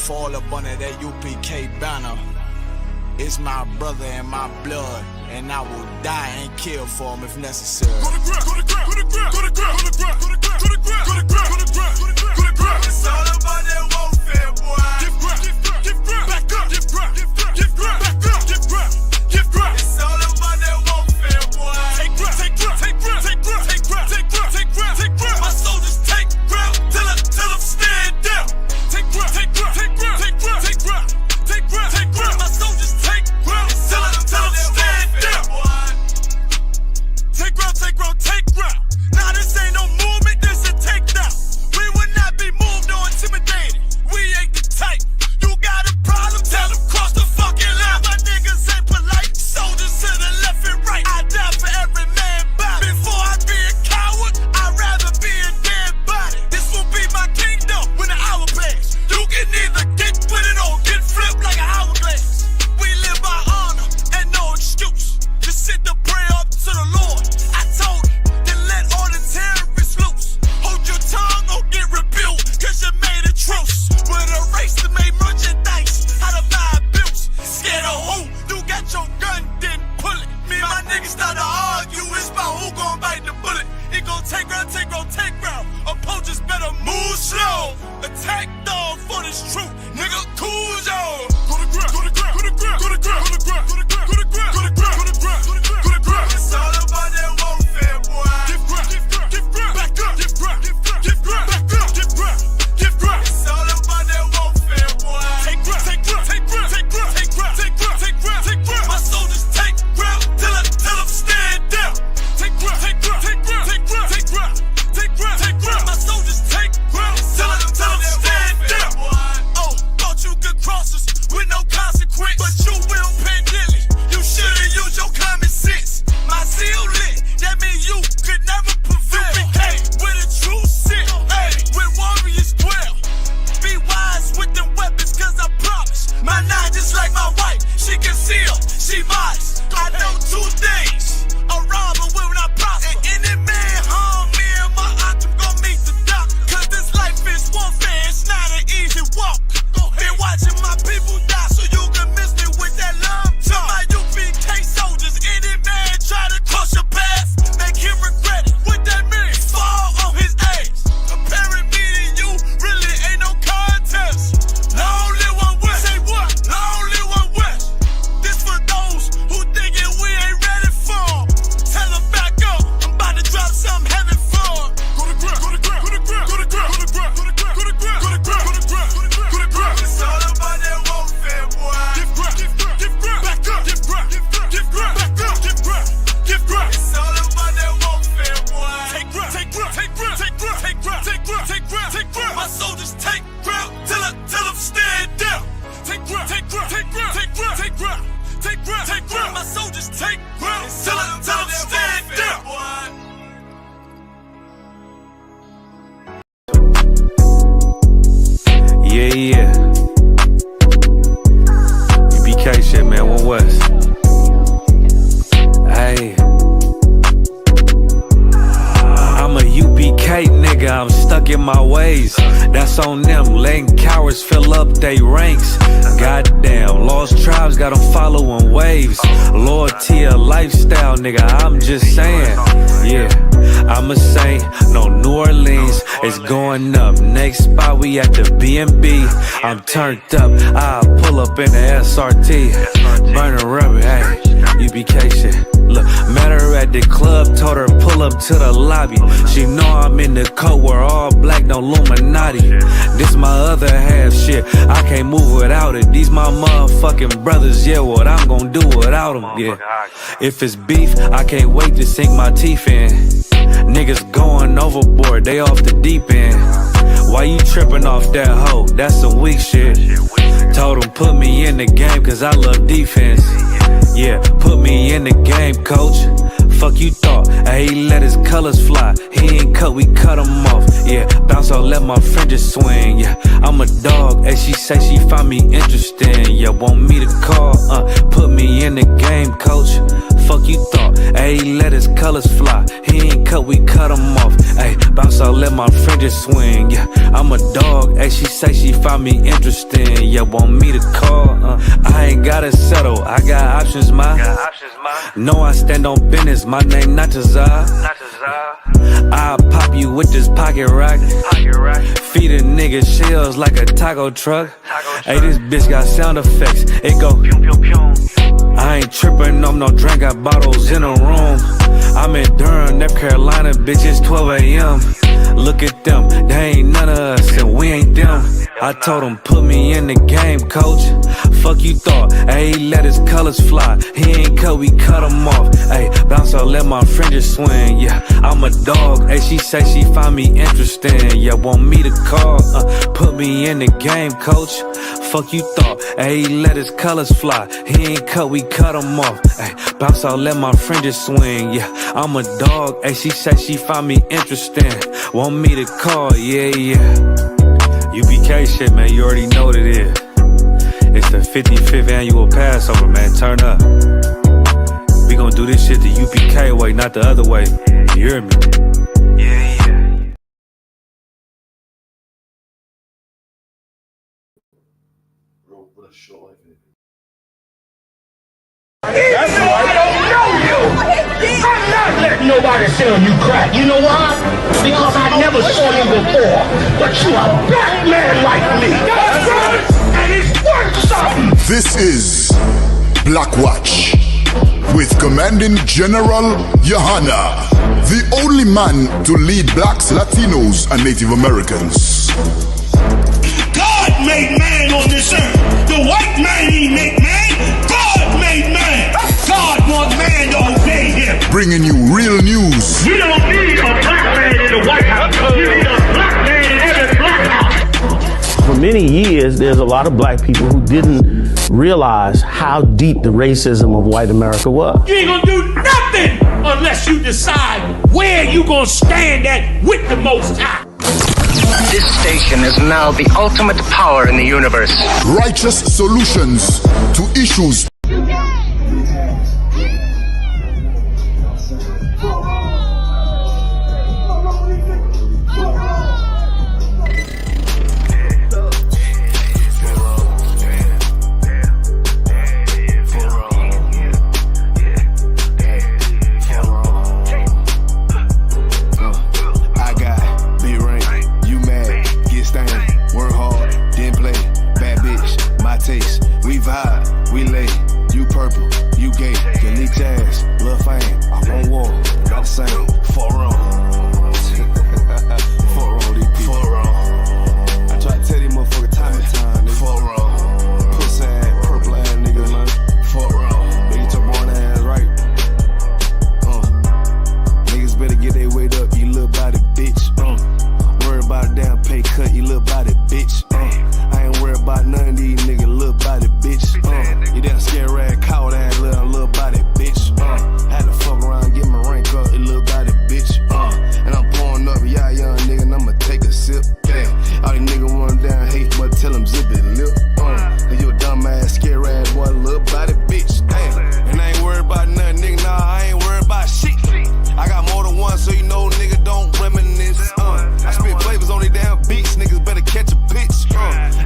fall up under that UPK banner. It's my brother and my blood, and I will die and kill for him if necessary. Go to ground, go to ground, go to ground, go to ground, go to ground, go to ground, go to ground, go to ground, go to ground, go to ground. It's all about that warfare, boy. Give ground, give ground, give ground, back up, give ground, give ground, give ground, back up, give ground, give ground. It's all about that warfare, boy. Take ground, take ground, take ground, take ground, take ground, take ground, take ground, take ground. My soldiers take ground till I'm stand down. Take ground, take ground, take ground, take ground, take ground, take ground, take ground. My soldiers take ground till I'm stand down. Take ground, take ground, take ground. Now this ain't no movement, this a takedown. We will not be moved or intimidated. We ain't the type. You got a problem, tell them cross the fucking line. My niggas ain't polite. Soldiers to the left and right. I die for every man body. Before I be a coward, I'd rather be a dead body. This will be my kingdom when the hour pass. You can either get with it or get flipped like an hourglass. We live by honor and no excuse. Just sit the prayer up to the Lord. I told him, then let all the terrorists loose. Hold your tongue or get rebuked, cause you made a truce. With a race that made merchandise out of my abuse. Scared of who? You got your gun, then pull it. Me and my niggas start to argue, it's about who gon' bite the bullet. It gon' take ground, take ground, take ground. Opponents better move slow. Attack dog for this truth, nigga, cool yo. Go to ground, go to ground, go to ground, go to ground, go to ground, go to ground, go to ground, go to ground, go to ground, go to ground, go to ground. It's all about that warfare, boy. Give ground, give ground, give ground, back up, give ground, give ground, give ground, back up, give ground, give ground. It's all about that warfare, boy. Take ground, take ground, take ground, take ground, take ground, take ground, take ground, take ground. My soldiers take ground till I'm stand down. Take ground, take ground, take ground, take ground, take ground, take ground, take ground. My soldiers take ground till I'm stand down. Oh, thought you could cross us with no consequence, but you will pay dearly. You should've used your common sense. My zeal lit, that means you could never prevail. Hey, where the truth sit, hey, where warriors dwell. Be wise with them weapons, cause I promise. My nine just like my wife, she concealed, she modest. I know two things, a robber will not prosper. And any man harm me and my aunt, I'm gon' meet the doctor. Cause this life is warfare, it's not an easy walk. Been watching my people die, so you can miss me with that love talk. My UPK soldiers, any man try to cross your path, make him regret it. What that mean? Fall on his ass. Comparing me to you really ain't no contest. Long live one West. Say what? Long live one West. This for those who thinking we ain't ready for. Tell them back up. I'm about to drop something heavy for. Go to ground, go to ground, go to ground, go to ground, go to ground, go to ground, go to ground, go to ground, go to ground, go to ground. It's all about that warfare, boy. Give ground, give ground, give ground, back up, give ground, give ground, give ground, back up, give ground, give ground. It's all about that warfare, boy. Take ground, take ground, take ground, take ground, take ground, take ground, take ground, take ground. My soldiers take ground till I'm stand down. Take ground, take ground, take ground, take ground, take ground, take ground, take ground. My soldiers take ground till I'm stand down. Yeah, yeah. UPK shit, man, One West. Hey. I'm a UPK nigga, I'm stuck in my ways. That's on them, letting cowards fill up they ranks. Goddamn, lost tribes got them following waves. Loyalty a lifestyle, nigga, I'm just saying. Yeah, I'm a saint, no New Orleans, it's going up. Next spot, we at the B&B. I'm turned up, I'll pull up in the SRT. Burning rubber, hey, UPK shit. Look, met her at the club, told her pull up to the lobby. She know I'm in the coat, we're all black, no Illuminati. This my other half shit, I can't move without it. These my motherfucking brothers, yeah, what I'm gonna do without them, yeah. If it's beef, I can't wait to sink my teeth in. Niggas going overboard, they off the deep end. Why you tripping off that hoe? That's some weak shit. Told him put me in the game cause I love defense. Yeah, put me in the game, coach. Fuck you thought, he let his colors fly. He ain't cut, we cut him off. Yeah, bounce out, let my fringes swing. Yeah, I'm a dog, and she say she find me interesting. Yeah, want me to call, put me in the game, coach. Fuck you thought, ayy, let his colors fly. He ain't cut, we cut him off. Ayy, bounce out, let my fringes swing. Yeah, I'm a dog, ayy, she say she find me interesting. Yeah, want me to call? I ain't gotta settle, I got options, ma. No, I stand on business, my name not Tazar. I'll pop you with this pocket rock. Feed a nigga shells like a taco truck. Ayy, this bitch got sound effects, it go pew pew pew. I ain't trippin' on no drink, got bottles in a room. I'm in Durham, North Carolina, bitch, it's 12 a.m. Look at them, they ain't none of us and we ain't them. I told him, put me in the game, coach. Fuck you thought, ayy, let his colors fly. He ain't cut, we cut him off. Ayy, bounce out, let my fringes swing. Yeah, I'm a dog, ayy, she say she find me interesting. Yeah, want me to call? Put me in the game, coach. Fuck you thought, ayy, let his colors fly. He ain't cut, we cut him off. Ayy, bounce out, let my fringes swing. Yeah, I'm a dog, ayy, she say she find me interesting. Want me to call? Yeah, yeah. UPK shit, man, you already know what it is. It's the 55th annual Passover, man, turn up. We gon' do this shit the UPK way, not the other way. You hear me? Yeah, yeah. Even though I don't know you, I'm not letting nobody sell you crack. You know why? Because I never saw you before. But you a black man like me. That's right. And it's worth something. This is Black Watch with Commanding General Yohana, the only man to lead blacks, Latinos, and Native Americans. God made man on this earth. The white man he make man. God made man. God wants man to obey him. Bringing you real news. You don't need a black man in the White House. You need a black man in every black house. For many years, there's a lot of black people who didn't realize how deep the racism of white America was. You ain't gonna do nothing unless you decide where you gonna stand at with the Most High. This station is now the ultimate power in the universe. Righteous solutions to issues.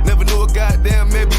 Never knew a goddamn maybe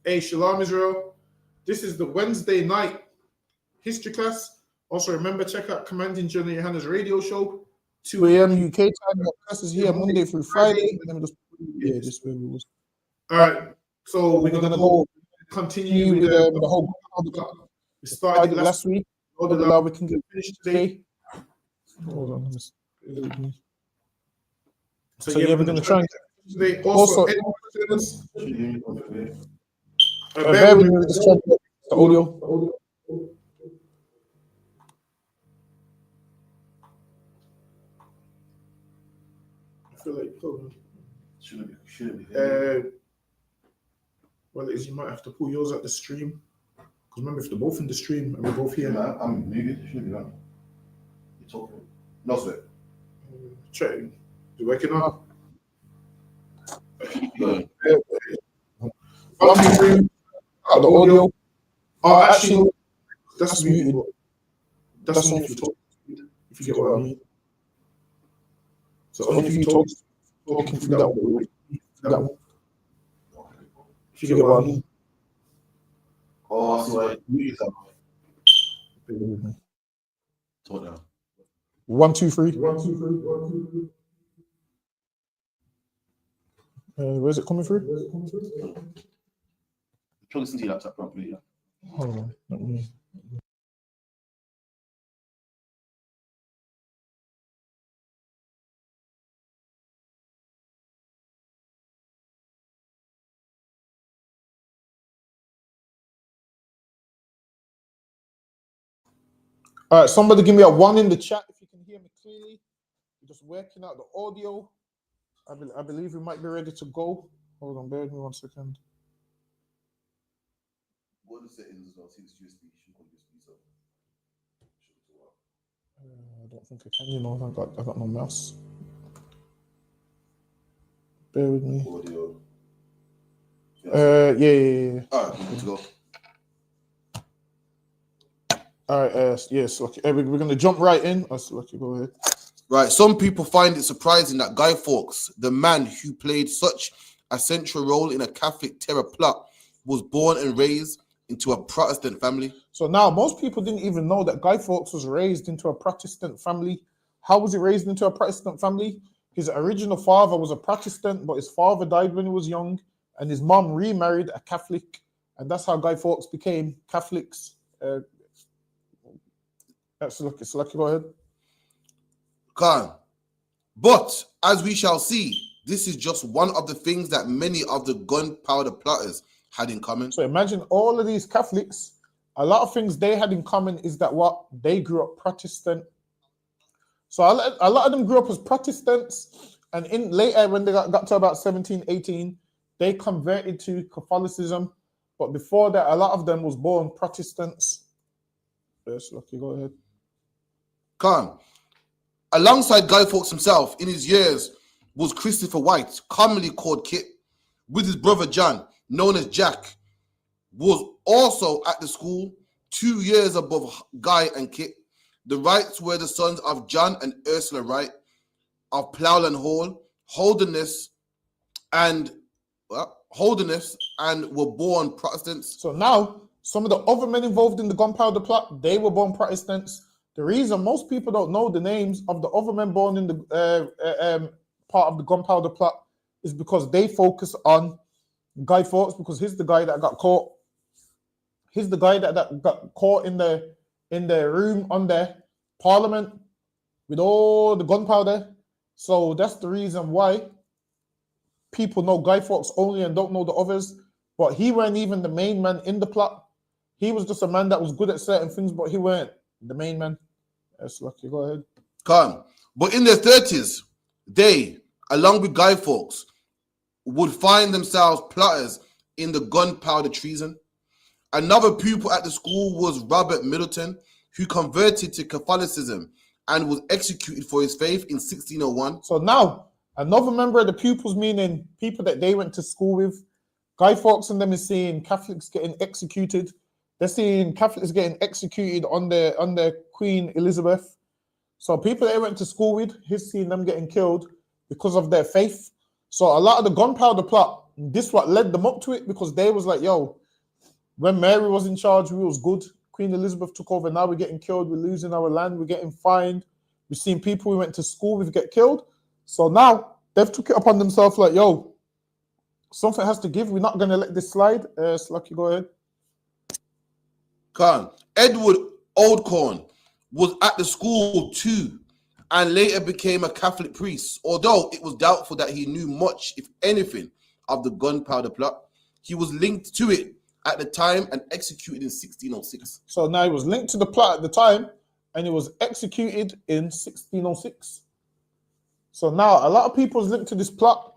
Hey, Shalom Israel. This is the Wednesday night history class. Also, remember, check out Commanding General Yohana's radio show, 2 a.m. UK time. The class is here Monday through Friday. Let me just where we was. All right. So we're gonna go continue with the whole. We started last week. Allah, we can get finished today. Hold on. So yeah, we're gonna try and get today. Also, any questions? Bear with me. Just try to get the audio. I feel like shouldn't be. Well, you might have to pull yours at the stream. Because remember, if they're both in the stream and we're both here. Yeah, I'm muted. Shouldn't be done. You're talking. No sweat. Check. You working on? Good. The audio. Oh, actually, that's muted. That's only if you talk. If you get what I mean. So only if you talking through that one. That one. If you get what I mean. Oh, I see why you talk now. 1, 2, 3. Where's it coming through? Plug this into your laptop properly. Yeah. Hold on. Let me. All right, somebody give me a 1 in the chat if you can hear me clearly. We're just working out the audio. I believe we might be ready to go. Hold on, bear with me 1 second. What are the settings as well? See this USB. I don't think I can. You know, I got no mouse. Bear with me. Audio. Yeah. All right, let's go. All right, yes, okay. We're going to jump right in. Lucky, go ahead. Right, some people find it surprising that Guy Fawkes, the man who played such a central role in a Catholic terror plot, was born and raised into a Protestant family. So now, most people didn't even know that Guy Fawkes was raised into a Protestant family. How was he raised into a Protestant family? His original father was a Protestant, but his father died when he was young, and his mom remarried a Catholic, and that's how Guy Fawkes became Catholics. That's lucky. Go ahead. Khan. But as we shall see, this is just one of the things that many of the gunpowder plotters had in common. So imagine all of these Catholics. A lot of things they had in common is that what they grew up Protestant. So a lot of them grew up as Protestants, and in later when they got to about 17, 18, they converted to Catholicism. But before that, a lot of them was born Protestants. Yes, lucky. Go ahead. Khan. Alongside Guy Fawkes himself in his years was Christopher White, commonly called Kit, with his brother John, known as Jack, was also at the school 2 years above Guy and Kit. The Wrights were the sons of John and Ursula Wright of Plowland Hall, Holderness, and were born Protestants. So now, some of the other men involved in the gunpowder plot, they were born Protestants. The reason most people don't know the names of the other men born in the part of the gunpowder plot is because they focus on Guy Fawkes, because he's the guy that got caught. He's the guy that got caught in the room under Parliament with all the gunpowder. So that's the reason why people know Guy Fawkes only and don't know the others. But he weren't even the main man in the plot. He was just a man that was good at certain things, but he weren't the main man. That's lucky. Go ahead. Come. But in their 30s, they, along with Guy Fawkes, would find themselves plotters in the gunpowder treason. Another pupil at the school was Robert Middleton, who converted to Catholicism and was executed for his faith in 1601. So now, another member of the pupils, meaning people that they went to school with, Guy Fawkes and them is seeing Catholics getting executed. They're seeing Catholics getting executed under Queen Elizabeth. So people they went to school with, he's seeing them getting killed because of their faith. So a lot of the gunpowder plot this what led them up to it, because they was like, yo, when Mary was in charge, we was good. Queen Elizabeth took over. Now we're getting killed. We're losing our land. We're getting fined. We've seen people we went to school with get killed. So now they've took it upon themselves like, yo, something has to give. We're not going to let this slide. Slucky, go ahead. Khan. Edward Oldcorn was at the school too, and later became a Catholic priest, although it was doubtful that he knew much, if anything, of the gunpowder plot. He was linked to it at the time and executed in 1606. So now he was linked to the plot at the time, and he was executed in 1606. So now a lot of people was linked to this plot,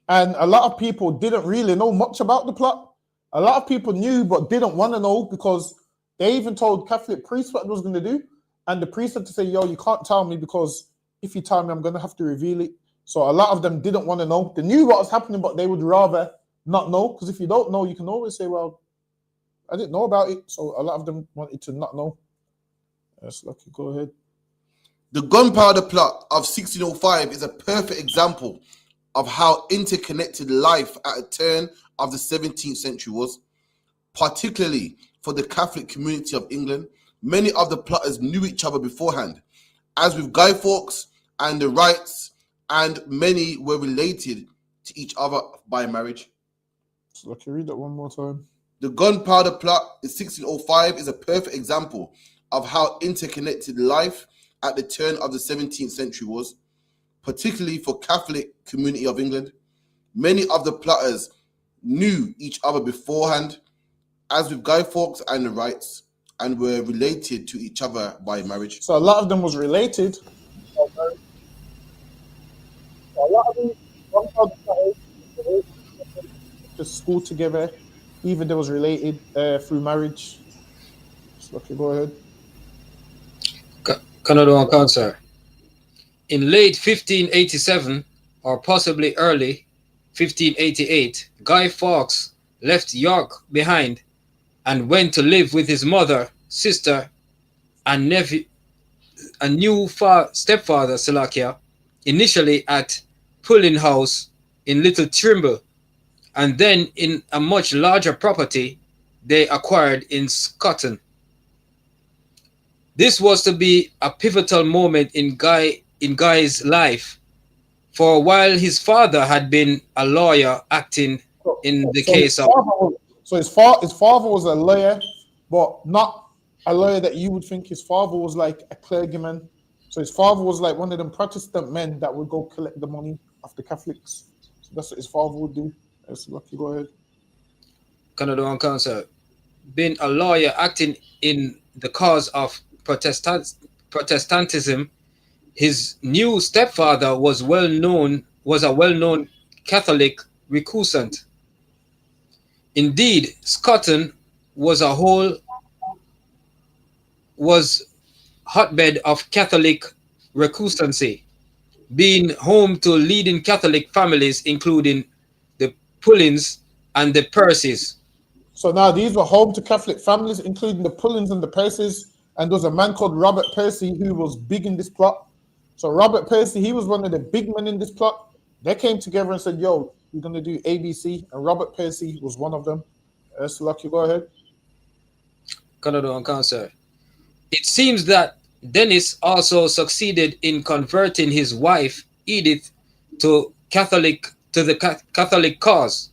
and a lot of people didn't really know much about the plot. A lot of people knew but didn't want to know, because they even told Catholic priests what it was going to do. And the priest had to say, yo, you can't tell me, because if you tell me, I'm going to have to reveal it. So a lot of them didn't want to know. They knew what was happening, but they would rather not know. Because if you don't know, you can always say, well, I didn't know about it. So a lot of them wanted to not know. Yes, Lucky, go ahead. The gunpowder plot of 1605 is a perfect example of how interconnected life at a turn of the 17th century was, particularly for the Catholic community of England. Many of the plotters knew each other beforehand, as with Guy Fawkes and the Wrights, and many were related to each other by marriage. So can you read that one more time? The gunpowder plot in 1605 is a perfect example of how interconnected life at the turn of the 17th century was, particularly for Catholic community of England. Many of the plotters knew each other beforehand, as with Guy Fawkes and the Wrights, and were related to each other by marriage. So a lot of them was related. So a lot of them to school together, even they was related through marriage. So, okay, go ahead. Canada Council. In late 1587, or possibly early 1588, Guy Fawkes left York behind and went to live with his mother, sister, and nephew, a new stepfather, Salakia, initially at Pulling House in Little Trimble, and then in a much larger property they acquired in Scotland. This was to be a pivotal moment in Guy's life, for while his father had been a lawyer acting in the case of... So his father was a lawyer, but not a lawyer that you would think. His father was like a clergyman. So his father was like one of them Protestant men that would go collect the money of the Catholics. So that's what his father would do. Yes, Lucky, go ahead. Canada Council. Being a lawyer acting in the cause of Protestantism, his new stepfather was a well-known Catholic recusant. Indeed, Scotland was hotbed of Catholic recusancy, being home to leading Catholic families, including the Pullins and the Percys. So now these were home to Catholic families, including the Pullins and the Percys. And there was a man called Robert Percy who was big in this plot. So Robert Percy, he was one of the big men in this plot. They came together and said, yo, we're going to do ABC. And Robert Percy was one of them. So Lucky, go ahead. Canada Council. It seems that Dennis also succeeded in converting his wife, Edith, to the Catholic cause.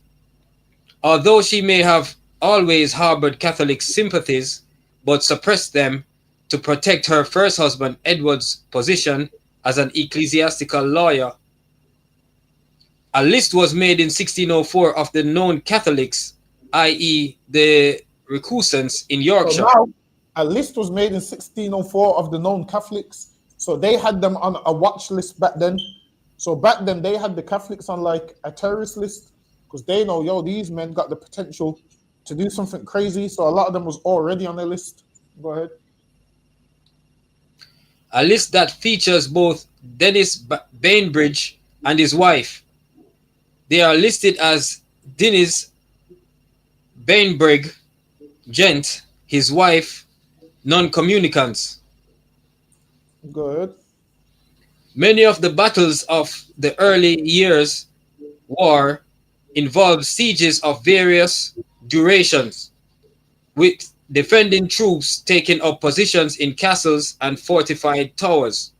Although she may have always harbored Catholic sympathies, but suppressed them to protect her first husband, Edward's position as an ecclesiastical lawyer. A list was made in 1604 of the known Catholics, i.e. the recusants in Yorkshire. So now, a list was made in 1604 of the known Catholics. So they had them on a watch list back then. So back then they had the Catholics on like a terrorist list, because they know, yo, these men got the potential to do something crazy. So a lot of them was already on the list. Go ahead. A list that features both Dennis Bainbridge and his wife. They are listed as Dennis Bainbridge, Gent, his wife, non-communicants. Go ahead. Many of the battles of the early years war involved sieges of various durations, with defending troops taking up positions in castles and fortified towers.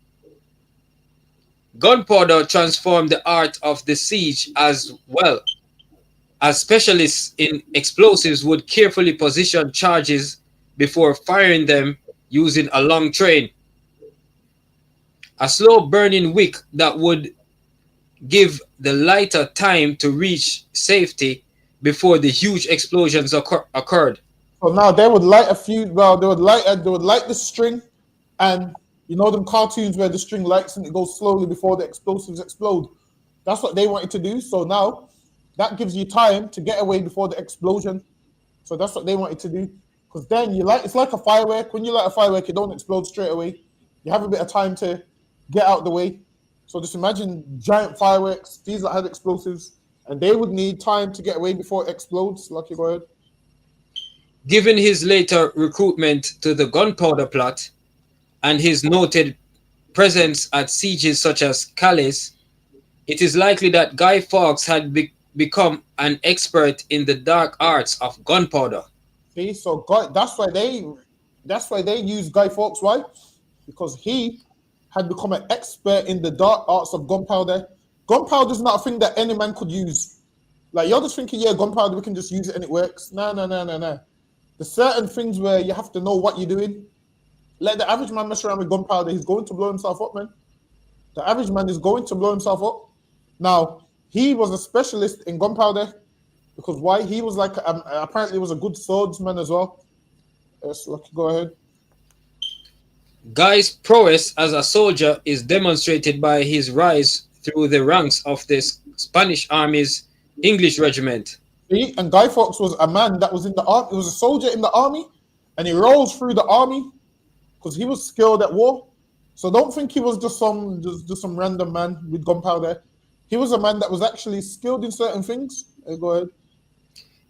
Gunpowder transformed the art of the siege as well, as specialists in explosives would carefully position charges before firing them using a long train. A slow burning wick that would give the lighter time to reach safety before the huge explosions occurred. So now they would light a few. Well, they would light the string, and you know them cartoons where the string lights and it goes slowly before the explosives explode. That's what they wanted to do. So now that gives you time to get away before the explosion. So that's what they wanted to do. Because then it's like a firework. When you light a firework, it don't explode straight away. You have a bit of time to get out the way. So just imagine giant fireworks, these that had explosives, and they would need time to get away before it explodes. Lucky, go ahead. Given his later recruitment to the gunpowder plot and his noted presence at sieges such as Calais, it is likely that Guy Fawkes had become an expert in the dark arts of gunpowder. See, so that's why they use Guy Fawkes. Why? Because he had become an expert in the dark arts of gunpowder. Gunpowder is not a thing that any man could use. Like, you're just thinking, yeah, gunpowder, we can just use it and it works. No. There's certain things where you have to know what you're doing. Let the average man mess around with gunpowder, he's going to blow himself up, man. The average man is going to blow himself up. Now, he was a specialist in gunpowder because why? He was like, apparently was a good swordsman as well. Yes, Lucky, go ahead. Guy's prowess as a soldier is demonstrated by his rise through the ranks of the Spanish Army's English regiment. See? And Guy Fawkes was a man that was in the army. He was a soldier in the army, and he rose through the army because he was skilled at war. So don't think he was just some random man with gunpowder. He was a man that was actually skilled in certain things. Go ahead.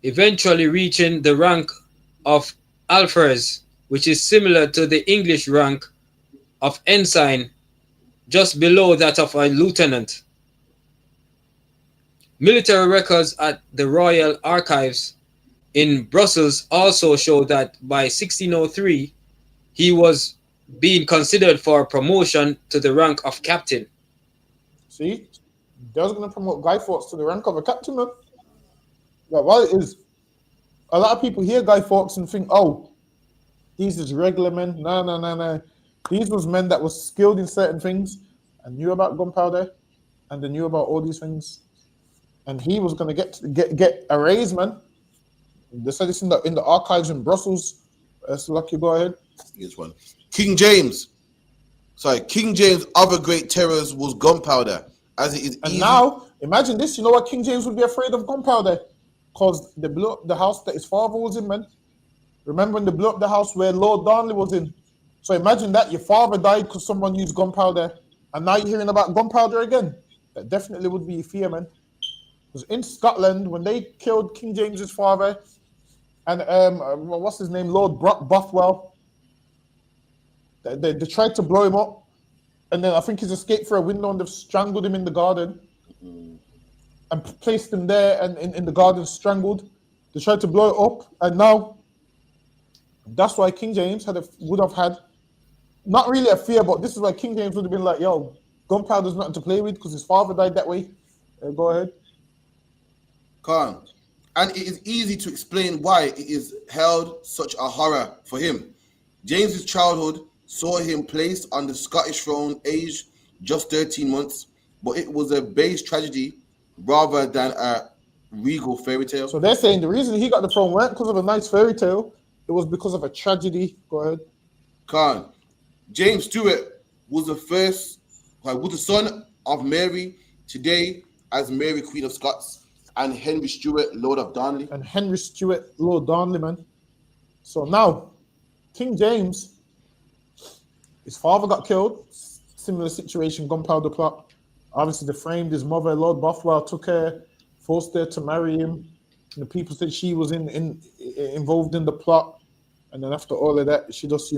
Eventually reaching the rank of alferez, which is similar to the English rank of ensign, just below that of a lieutenant. Military records at the Royal Archives in Brussels also show that by 1603, he was being considered for promotion to the rank of captain. See, they was going to promote Guy Fawkes to the rank of a captain, man. Like, well, it is. A lot of people hear Guy Fawkes and think, oh, these is regular men. No. These was men that was skilled in certain things and knew about gunpowder and they knew about all these things. And he was going to get a raise, man. They said this in the archives in Brussels. So Lucky, go ahead. Here's one. King James' other great terrors was gunpowder, as it is. And now, imagine this. You know what? King James would be afraid of gunpowder because they blew up the house that his father was in, man. Remember when they blew up the house where Lord Darnley was in? So imagine that your father died because someone used gunpowder, and now you're hearing about gunpowder again. That definitely would be a fear, man. Because in Scotland, when they killed King James's father, and what's his name, Lord Bothwell, they tried to blow him up, and then I think he's escaped through a window and they've strangled him in the garden, and placed him there and in the garden strangled. They tried to blow it up, and now that's why King James would have had not really a fear, but this is why King James would have been like, yo, gunpowder's nothing to play with because his father died that way. Go ahead. Khan. And it is easy to explain why it is held such a horror for him. James's childhood saw him placed on the Scottish throne aged just 13 months, but it was a base tragedy rather than a regal fairy tale. So they're saying the reason he got the throne weren't because of a nice fairy tale, it was because of a tragedy. Go ahead. Khan. James Stewart was the son of Mary, today as Mary Queen of Scots, and Henry Stewart, Lord of Darnley. And Henry Stewart, Lord Darnley, man. So now, King James, his father got killed. Similar situation, gunpowder plot. Obviously, they framed his mother, Lord Bothwell, took her, forced her to marry him. And the people said she was involved in the plot. And then after all of that, she just,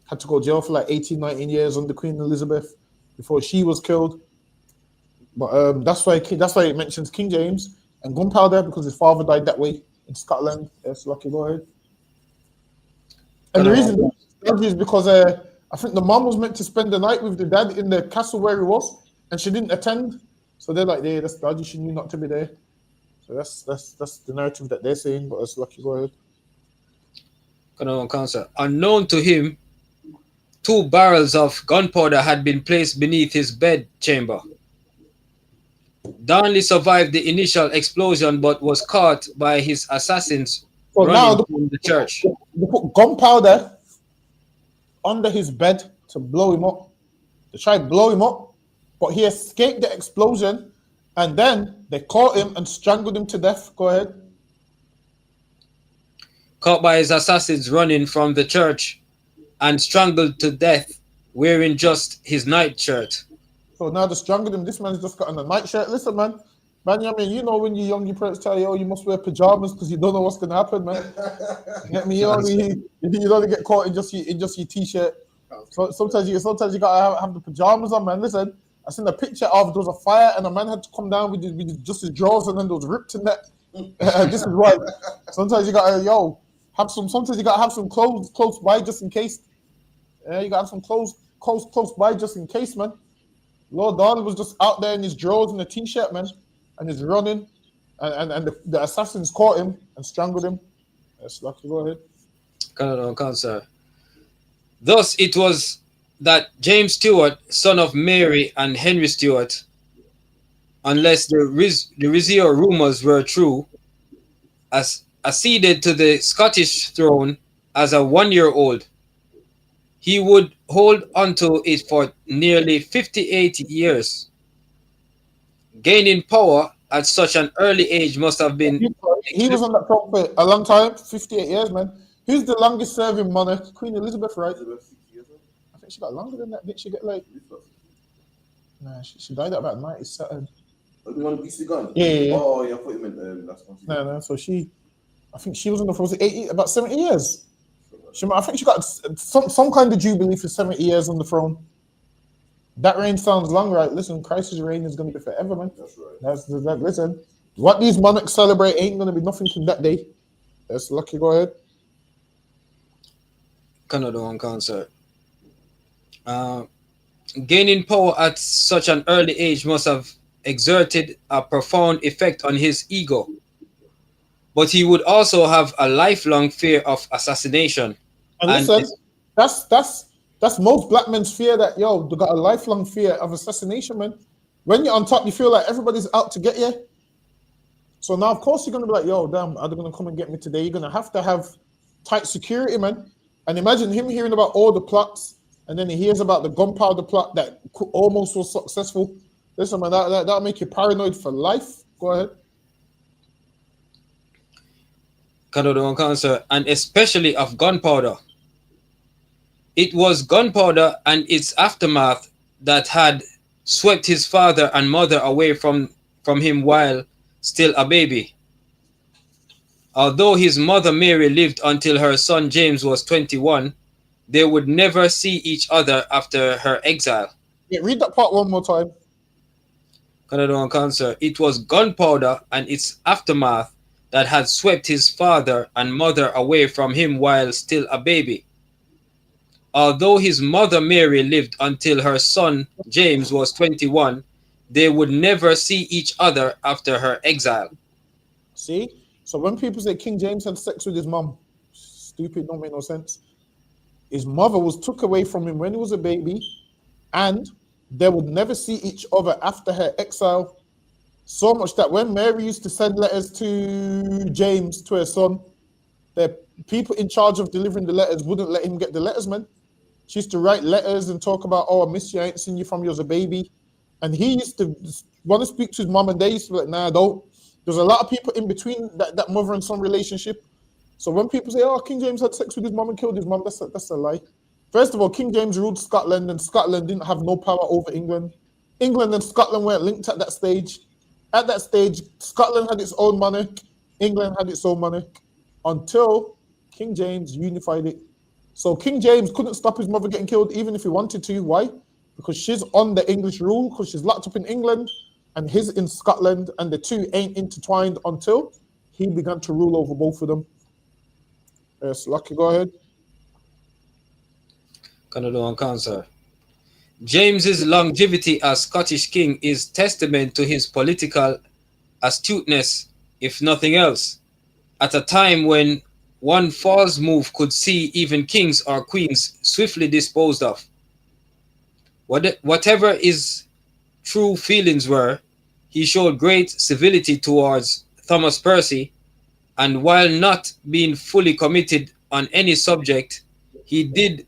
had to go to jail for like 18, 19 years under Queen Elizabeth before she was killed. But that's why it mentions King James. and gunpowder because his father died that way in Scotland. Yes, lucky, go ahead. And the reason is because I think the mom was meant to spend the night with the dad in the castle where he was, and she didn't attend. So they're like, "Yeah, that's dodgy. She knew not to be there." So that's the narrative that they're saying. But that's lucky, go ahead. Unknown to him, 2 barrels of gunpowder had been placed beneath his bed chamber. Darnley survived the initial explosion but was caught by his assassins running from the church. They put gunpowder under his bed to blow him up. They tried to blow him up, but he escaped the explosion, and then they caught him and strangled him to death. Go ahead. Caught by his assassins running from the church and strangled to death wearing just his nightshirt. So now they strangled him. This man's just got on a nightshirt. Listen, man, I mean, you know when you're young, your parents tell you, oh, you must wear pajamas because you don't know what's going to happen, man. You get me? You only get caught in just your t-shirt. So sometimes you got to have the pajamas on, man. Listen, I seen a picture of there was a fire and a man had to come down with just his drawers and then there was ripped in that. This is why. Sometimes you got to, sometimes you got to have some clothes close by just in case. Yeah, you got to have some clothes close by just in case, man. Lord Darnley was just out there in his drawers and a t-shirt, man, and he's running, and the assassins caught him and strangled him. Yes, lucky, go ahead. Sir. Thus it was that James Stewart, son of Mary and Henry Stewart, unless the Rizio rumors were true, acceded to the Scottish throne as a 1-year-old. He would hold onto it for nearly 58 years. Gaining power at such an early age must have been... He was on that throne for a long time, 58 years, man. Who's the longest serving monarch? Queen Elizabeth, right? I think she got longer than that. Didn't she get like... Nah, she died at about 97. The one BC gun? Yeah. Oh, yeah, I thought you meant last one. No, so I think she was on the throne for about 70 years. I think she got some kind of jubilee for 70 years on the throne. That reign sounds long, right? Listen, Christ's reign is going to be forever, man. That's right. Listen, what these monarchs celebrate ain't going to be nothing from that day. That's lucky, go ahead. Canada on concert. Gaining power at such an early age must have exerted a profound effect on his ego. But he would also have a lifelong fear of assassination. And listen, that's most black men's fear, that, they got a lifelong fear of assassination, man. When you're on top, you feel like everybody's out to get you. So now, of course, you're going to be like, damn, are they going to come and get me today? You're going to have tight security, man. And imagine him hearing about all the plots, and then he hears about the gunpowder plot that almost was successful. Listen, man, that'll make you paranoid for life. Go ahead. Cancer, and especially of gunpowder. It was gunpowder and its aftermath that had swept his father and mother away from him while still a baby. Although his mother Mary lived until her son James was 21, they would never see each other after her exile. Yeah, read that part one more time. Cancer. It was gunpowder and its aftermath that had swept his father and mother away from him while still a baby. Although his mother Mary lived until her son James was 21, they would never see each other after her exile. See? So when people say King James had sex with his mom, stupid, don't make no sense. His mother was took away from him when he was a baby, and they would never see each other after her exile. So much that when Mary used to send letters to James, to her son, the people in charge of delivering the letters wouldn't let him get the letters, man. She used to write letters and talk about, I miss you, I ain't seen you from you as a baby. And he used to want to speak to his mom and dad, used to be like, nah, don't. There's a lot of people in between that mother and son relationship. So when people say, King James had sex with his mom and killed his mom, that's a lie. First of all, King James ruled Scotland, and Scotland didn't have no power over England. England and Scotland weren't linked at that stage. At that stage, Scotland had its own monarch, England had its own monarch, until King James unified it. So King James couldn't stop his mother getting killed even if he wanted to. Why? Because she's on the English rule, because she's locked up in England. and his in Scotland, and the two ain't intertwined until he began to rule over both of them. Yes, Lucky, go ahead. Canada and Cancer. James's longevity as Scottish king is testament to his political astuteness, if nothing else, at a time when one false move could see even kings or queens swiftly disposed of. Whatever his true feelings were, he showed great civility towards Thomas Percy, and while not being fully committed on any subject, he did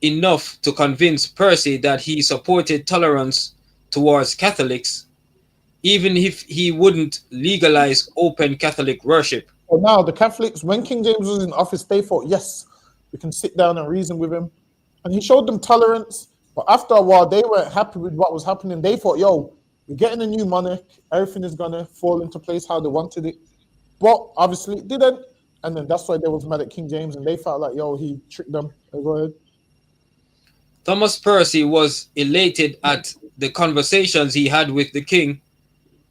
enough to convince Percy that he supported tolerance towards Catholics, even if he wouldn't legalize open Catholic worship. So now the Catholics, when King James was in office, they thought, yes, we can sit down and reason with him. And he showed them tolerance. But after a while, they weren't happy with what was happening. They thought, yo, we're getting a new monarch. Everything is going to fall into place how they wanted it. But obviously it didn't. And then that's why they was mad at King James. And they felt like, yo, he tricked them. Go ahead. Thomas Percy was elated at the conversations he had with the king,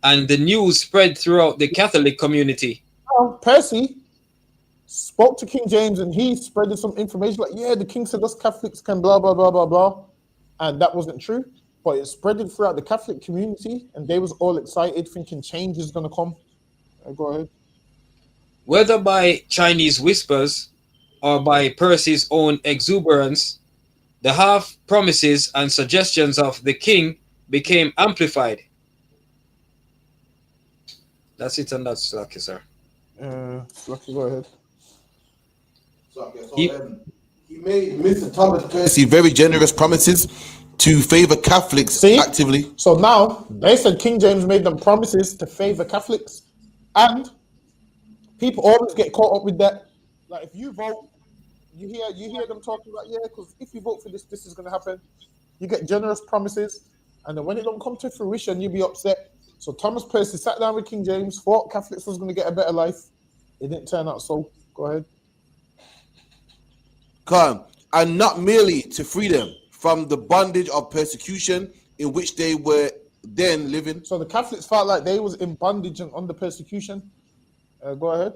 and the news spread throughout the Catholic community. Percy spoke to King James and he spreaded some information like, yeah, the king said us Catholics can blah, blah, blah, blah, blah. And that wasn't true. But it spread throughout the Catholic community and they was all excited thinking change is going to come. Go ahead. Whether by Chinese whispers or by Percy's own exuberance, the half promises and suggestions of the king became amplified. That's it, and that's Lucky, sir. Lucky, go ahead. He made Mr. Thomas Percy very generous promises to favor Catholics actively. So now they said King James made them promises to favor Catholics, and people always get caught up with that. Like if you vote, you hear them talking about, yeah, because if you vote for this, this is going to happen. You get generous promises, and then when it don't come to fruition, you be upset. So Thomas Percy sat down with King James, thought Catholics was going to get a better life. It didn't turn out so. Go ahead. Come, and not merely to free them from the bondage of persecution in which they were then living. So the Catholics felt like they was in bondage and under persecution. Go ahead.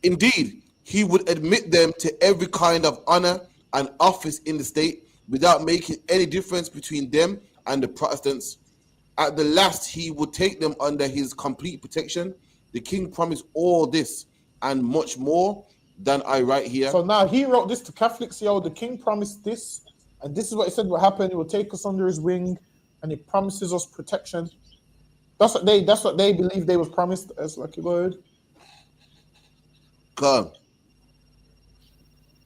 Indeed, he would admit them to every kind of honor and office in the state without making any difference between them and the Protestants. At the last, he would take them under his complete protection. The king promised all this and much more than I write here. So now he wrote this to Catholics, yo, the king promised this, and this is what he said will happen. He will take us under his wing, and he promises us protection. That's what they believe they was promised. As like a word. Come.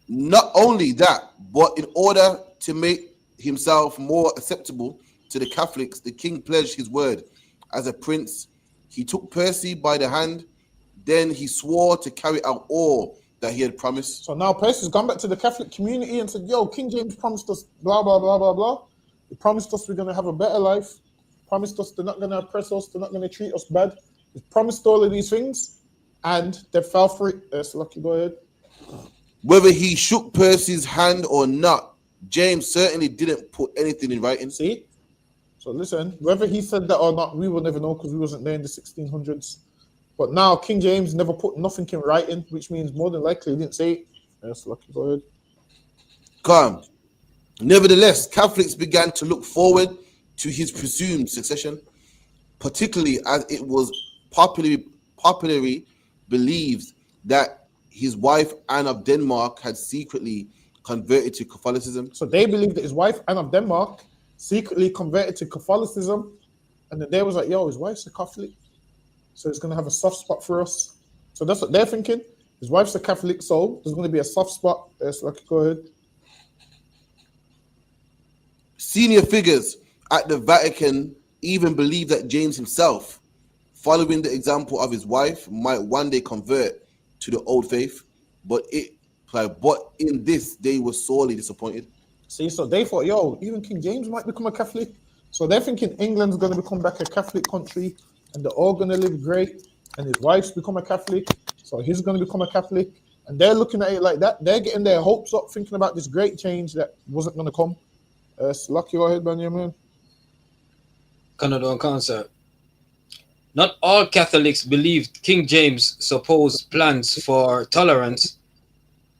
Not only that, but in order to make himself more acceptable to the Catholics, the king pledged his word as a prince. He took Percy by the hand, then he swore to carry out all that he had promised. So now Percy's gone back to the Catholic community and said, yo, King James promised us blah, blah, blah, blah, blah. He promised us we're going to have a better life. Promised us they're not going to oppress us. They're not going to treat us bad. He promised all of these things, and they fell for it. So Lucky, go ahead. Whether he shook Percy's hand or not, James certainly didn't put anything in writing. See? So listen, whether he said that or not, we will never know because we wasn't there in the 1600s. But now King James never put nothing in writing, which means more than likely he didn't say it. Yes, Lucky, go ahead. Come. Nevertheless, Catholics began to look forward to his presumed succession, particularly as it was popularly believed that his wife Anne of Denmark had secretly converted to Catholicism. So they believed that his wife Anne of Denmark secretly converted to Catholicism, and then they was like, yo, his wife's a Catholic, so he's going to have a soft spot for us. So that's what they're thinking. His wife's a Catholic, so there's going to be a soft spot. Yes, Lucky, go ahead. Senior figures at the Vatican even believed that James himself, following the example of his wife, might one day convert to the old faith, but in this they were sorely disappointed. See, so they thought, yo, even King James might become a Catholic. So they're thinking England's going to become back a Catholic country, and they're all going to live great, and his wife's become a Catholic, so he's going to become a Catholic, and they're looking at it like that. They're getting their hopes up, thinking about this great change that wasn't going to come. Lucky, go ahead, Benjamin. Canada and Cancer. Not all Catholics believed King James' supposed plans for tolerance,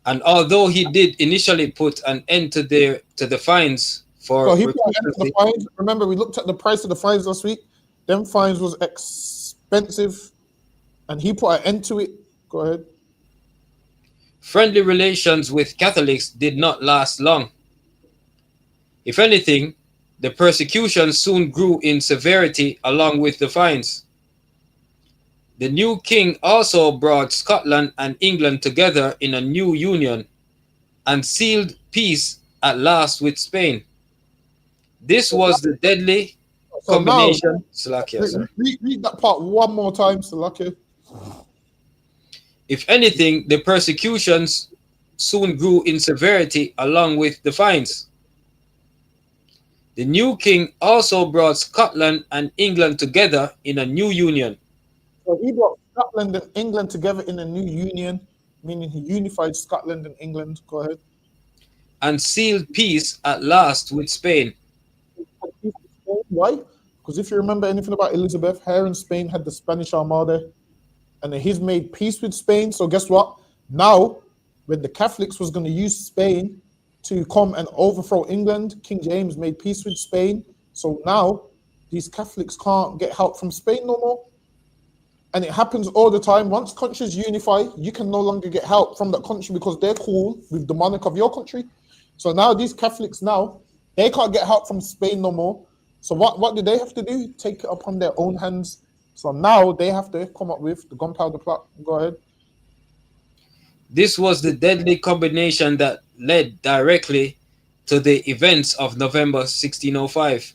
and although he did initially put an end to the fines for So he put an end to the fines. Remember, we looked at the price of the fines last week. Them fines was expensive, and he put an end to it. Go ahead. friendly relations with Catholics did not last long. If anything, the persecution soon grew in severity along with the fines. The new king also brought Scotland and England together in a new union and sealed peace at last with Spain. This was the deadly combination. Read that part one more time, Salakia. If anything, the persecutions soon grew in severity along with the fines. The new king also brought Scotland and England together in a new union. So he brought Scotland and England together in a new union, meaning he unified Scotland and England. Go ahead. And sealed peace at last with Spain. Why? Because if you remember anything about Elizabeth, her and Spain had the Spanish Armada, and then he's made peace with Spain. So guess what? Now, when the Catholics was going to use Spain to come and overthrow England, King James made peace with Spain. So now these Catholics can't get help from Spain no more. And it happens all the time. Once countries unify, you can no longer get help from that country because they're cool with the monarch of your country. So now these Catholics now, they can't get help from Spain no more. So what do they have to do? Take it upon their own hands. So now they have to come up with the gunpowder plot. Go ahead. This was the deadly combination that led directly to the events of November 1605.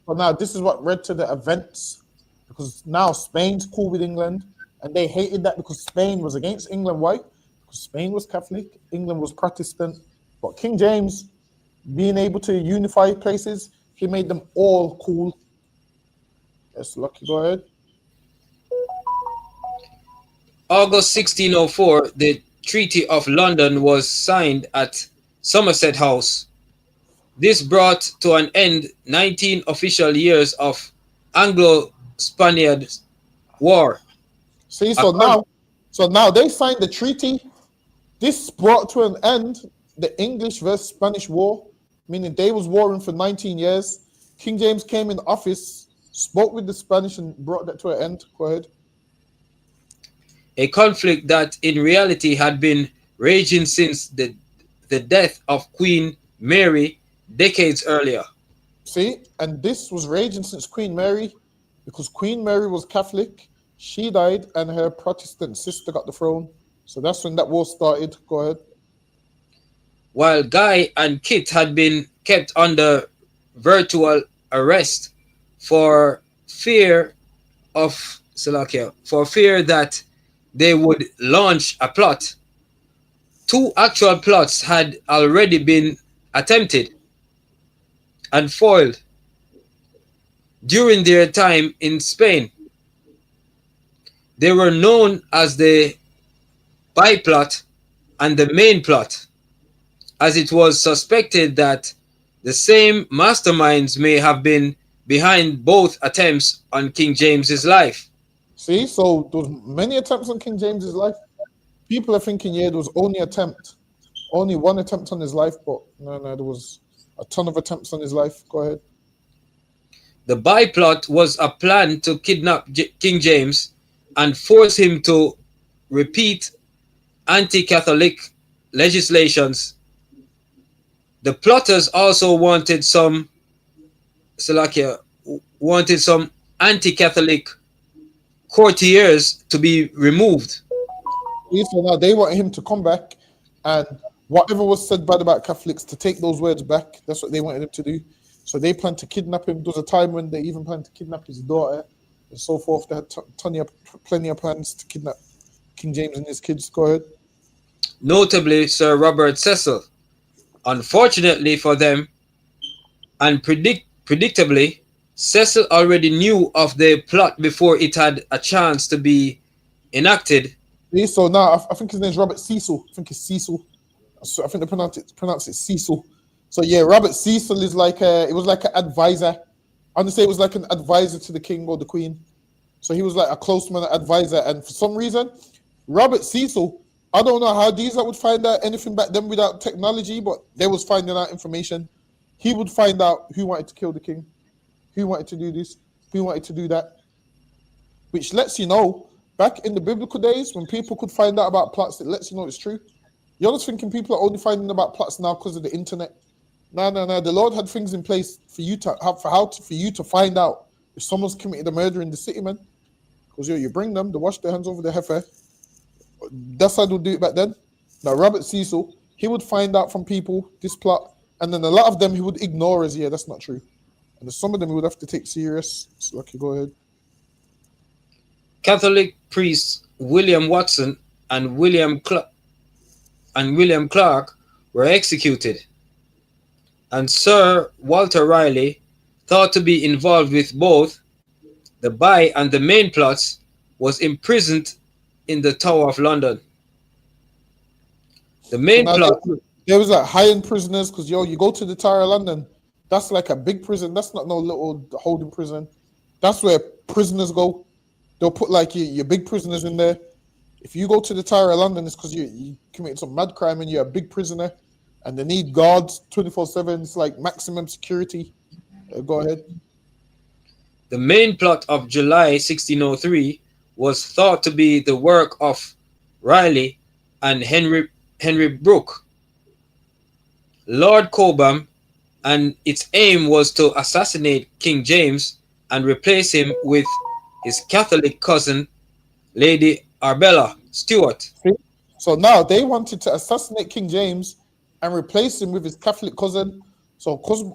So now this is what led to the events, because now Spain's cool with England, and they hated that because Spain was against England. Why? Because Spain was Catholic, England was Protestant. But King James, being able to unify places, he made them all cool. Yes, Lucky, go ahead. August 1604, the Treaty of London was signed at Somerset House. This brought to an end 19 official years of Anglo-Spaniard War. See, so now they signed the treaty. This brought to an end the English versus Spanish War, meaning they was warring for 19 years. King James came in office, spoke with the Spanish, and brought that to an end. Go ahead. A conflict that in reality had been raging since the death of Queen Mary decades earlier. See, and this was raging since Queen Mary, because Queen Mary was Catholic. She died, and her Protestant sister got the throne. So that's when that war started. Go ahead. While Guy and Kit had been kept under virtual arrest for fear that they would launch a plot. 2 actual plots had already been attempted and foiled during their time in Spain. They were known as the biplot and the main plot, as it was suspected that the same masterminds may have been behind both attempts on King James's life. See, so there was many attempts on King James's life. People are thinking, yeah, there was only one attempt on his life, but no, there was a ton of attempts on his life. Go ahead. The biplot was a plan to kidnap King James and force him to repeat anti-Catholic legislations. The plotters also wanted some anti-Catholic courtiers to be removed. So now they wanted him to come back, and whatever was said bad about Catholics, to take those words back. That's what they wanted him to do. So they planned to kidnap him. There was a time when they even planned to kidnap his daughter and so forth. They had plenty of plans to kidnap King James and his kids. Go ahead. Notably, Sir Robert Cecil. Unfortunately for them, and predictably, Cecil already knew of the plot before it had a chance to be enacted. So now I think his name's Robert Cecil. I think it's Cecil. So I think they pronounce it Cecil. So yeah, Robert Cecil is like it was like an advisor I'm gonna say it was like an advisor to the king or the queen. So he was like a close man advisor. And for some reason, Robert Cecil, I don't know how these would find out anything back then without technology, but they was finding out information. He would find out who wanted to kill the king, who wanted to do this, who wanted to do that. Which lets you know, back in the biblical days, when people could find out about plots, it lets you know it's true. You're just thinking people are only finding about plots now because of the internet. No. The Lord had things in place for you to have, for you to find out if someone's committed a murder in the city, man. Because you bring them, they wash their hands over the heifer. That's how they would do it back then. Now, Robert Cecil, he would find out from people this plot, and then a lot of them he would ignore as, yeah, that's not true. And some of them he would have to take serious. So, okay, go ahead. Catholic priests William Watson and William Clark were executed, and Sir Walter Raleigh, thought to be involved with both the by and the main plots, was imprisoned in the Tower of London. The main plot. There was like high-end prisoners, because you go to the Tower of London, that's like a big prison. That's not no little holding prison. That's where prisoners go. They'll put like your big prisoners in there. If you go to the Tower of London, it's because you committed some mad crime and you're a big prisoner, and they need guards 24/7. It's like maximum security. Go ahead. The main plot of July 1603 was thought to be the work of Raleigh and Henry Brooke, Lord Cobham, and its aim was to assassinate King James and replace him with his Catholic cousin, Lady Arbella Stuart. So now they wanted to assassinate King James and replace him with his Catholic cousin. So because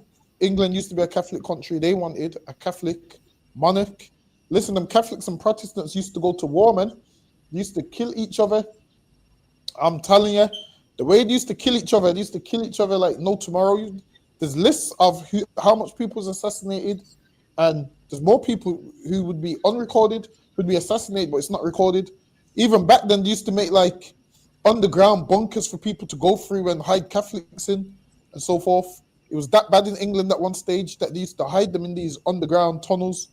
England used to be a Catholic country, they wanted a Catholic monarch. Listen, them Catholics and Protestants used to go to war, man. They used to kill each other. I'm telling you, the way they used to kill each other, like no tomorrow. There's lists of how much people was assassinated, and there's more people who would be unrecorded, who'd be assassinated, but it's not recorded. Even back then, they used to make like underground bunkers for people to go through and hide Catholics in, and so forth. It was that bad in England at one stage that they used to hide them in these underground tunnels.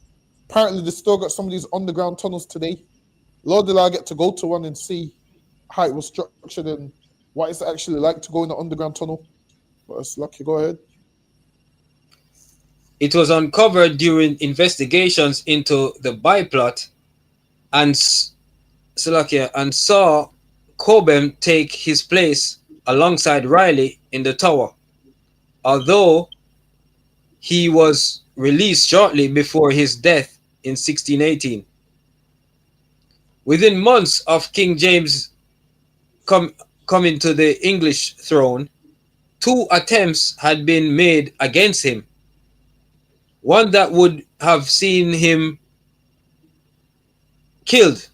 Apparently, they still got some of these underground tunnels today. Lord, did I get to go to one and see how it was structured and what it's actually like to go in an underground tunnel. But it's lucky. Go ahead. It was uncovered during investigations into the byplot, and saw Cobham take his place alongside Raleigh in the Tower, although he was released shortly before his death in 1618. Within months of King James coming to the English throne, 2 attempts had been made against him. One that would have seen him killed.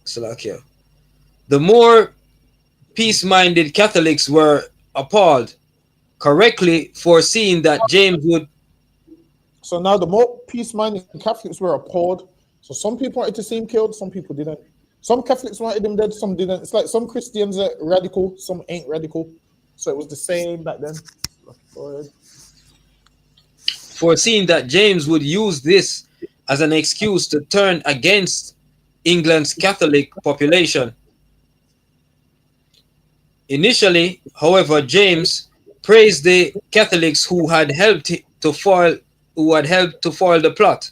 The more peace-minded Catholics were appalled, correctly foreseeing that James would. So now the more peace-minded Catholics were appalled. So some people wanted to see him killed, some people didn't. Some Catholics wanted him dead, some didn't. It's like some Christians are radical, some ain't radical. So it was the same back then. Go ahead. Foreseeing that James would use this as an excuse to turn against England's Catholic population. Initially, however, James praised the Catholics who had helped to foil the plot.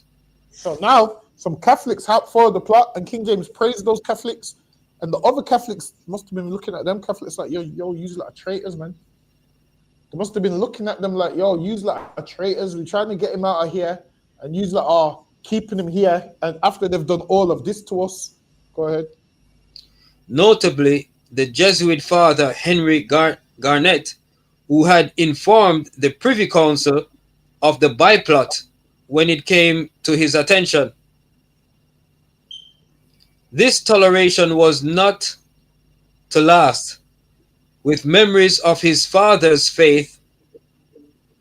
So now some Catholics helped foil the plot, and King James praised those Catholics, and the other Catholics must have been looking at them Catholics like, yo, you like traitors, man. They must have been looking at them like, yo, use like a traitors. We're trying to get him out of here, and use like, keeping him here. And after they've done all of this to us, go ahead. Notably, the Jesuit father Henry Garnet, who had informed the Privy Council of the byplot when it came to his attention. This toleration was not to last. With memories of his father's faith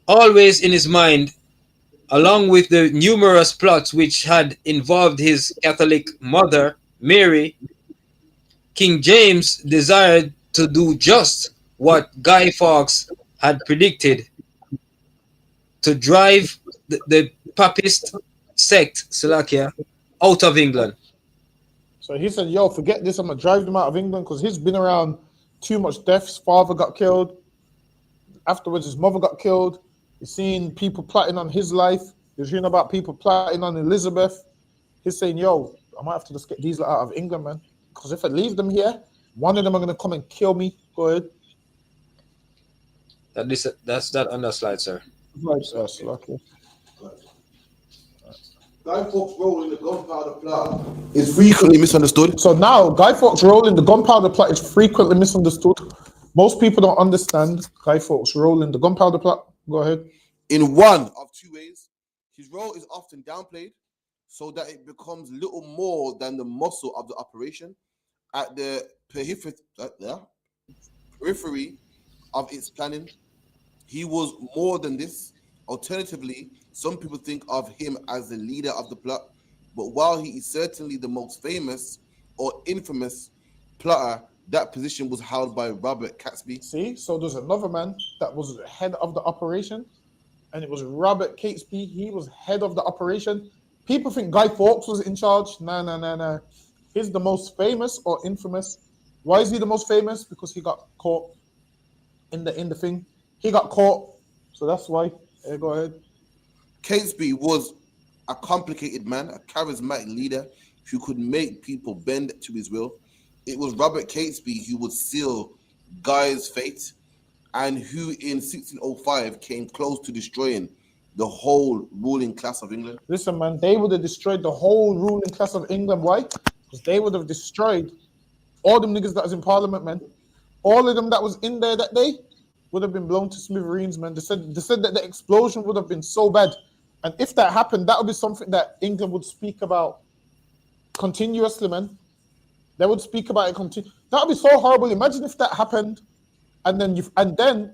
always in his mind, along with the numerous plots which had involved his Catholic mother, Mary, King James desired to do just what Guy Fawkes had predicted, to drive the papist sect, Slovakia, out of England. So he said, yo, forget this. I'm going to drive them out of England because he's been around too much death. His father got killed. Afterwards, his mother got killed. He's seen people plotting on his life. He's hearing about people plotting on Elizabeth. He's saying, yo, I might have to just get these out of England, man. Because if I leave them here, one of them are going to come and kill me. Go ahead. That's that on the slide, sir. Okay. Guy Fawkes' role in the gunpowder plot is frequently misunderstood. So now, Guy Fawkes' role in the gunpowder plot is frequently misunderstood. Most people don't understand Guy Fawkes' role in the gunpowder plot. Go ahead. In one of two ways, his role is often downplayed so that it becomes little more than the muscle of the operation at the periphery of its planning. He was more than this. Alternatively, some people think of him as the leader of the plot, but while he is certainly the most famous or infamous plotter, that position was held by Robert Catesby. See, so there's another man that was head of the operation, and it was Robert Catesby. He was head of the operation. People think Guy Fawkes was in charge. No. He's the most famous or infamous. Why is he the most famous? Because he got caught in the thing. He got caught, so that's why. Go ahead. Catesby was a complicated man, a charismatic leader who could make people bend to his will. It was Robert Catesby who would seal Guy's fate and who in 1605 came close to destroying the whole ruling class of England. Listen, man, they would have destroyed the whole ruling class of England. Why? Because they would have destroyed all them niggas that was in Parliament, man. All of them that was in there that day would have been blown to smithereens, man. They said that the explosion would have been so bad. And if that happened, that would be something that England would speak about continuously, man. They would speak about it continuously. That would be so horrible. Imagine if that happened, and then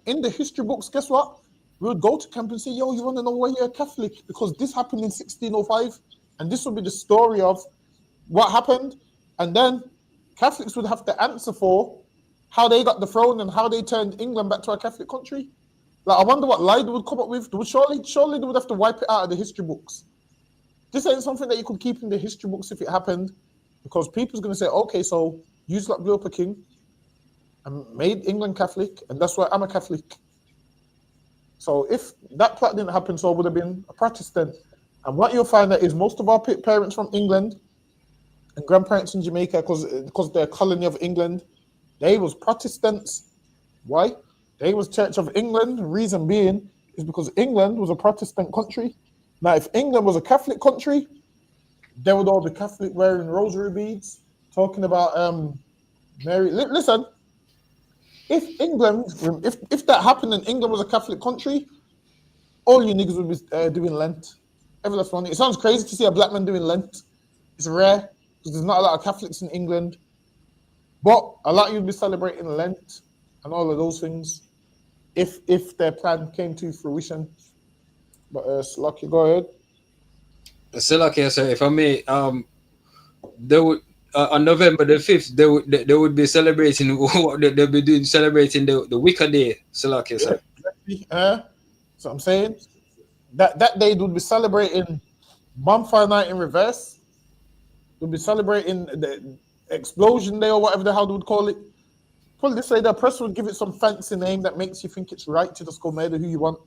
in the history books, guess what? We would go to camp and say, yo, you want to know why you're a Catholic? Because this happened in 1605, and this would be the story of what happened. And then Catholics would have to answer for how they got the throne and how they turned England back to a Catholic country. Like, I wonder what lie they would come up with. Surely they would have to wipe it out of the history books. This ain't something that you could keep in the history books if it happened, because people's going to say, okay, so you like blew up a king and made England Catholic, and that's why I'm a Catholic. So if that plot didn't happen, so it would have been a Protestant. And what you'll find out is most of our parents from England and grandparents in Jamaica, because they're a colony of England, they was Protestants. Why? They was Church of England. The reason being is because England was a Protestant country. Now, if England was a Catholic country, they would all be Catholic wearing rosary beads, talking about Mary. Listen, if that happened and England was a Catholic country, all you niggas would be doing Lent. Every last one. It sounds crazy to see a black man doing Lent. It's rare because there's not a lot of Catholics in England. But a lot of you would be celebrating Lent and all of those things if their plan came to fruition. But Slocky, go ahead. Slocky, sir, if I may, they would on November the 5th, they would be celebrating what they'll be doing, celebrating the Wicca Day, Slocky, sir. So I'm saying that day they would be celebrating Bonfire Night in reverse. They'll be celebrating the Explosion Day or whatever the hell they would call it. Put it this way, the press would give it some fancy name that makes you think it's right to just go murder who you want.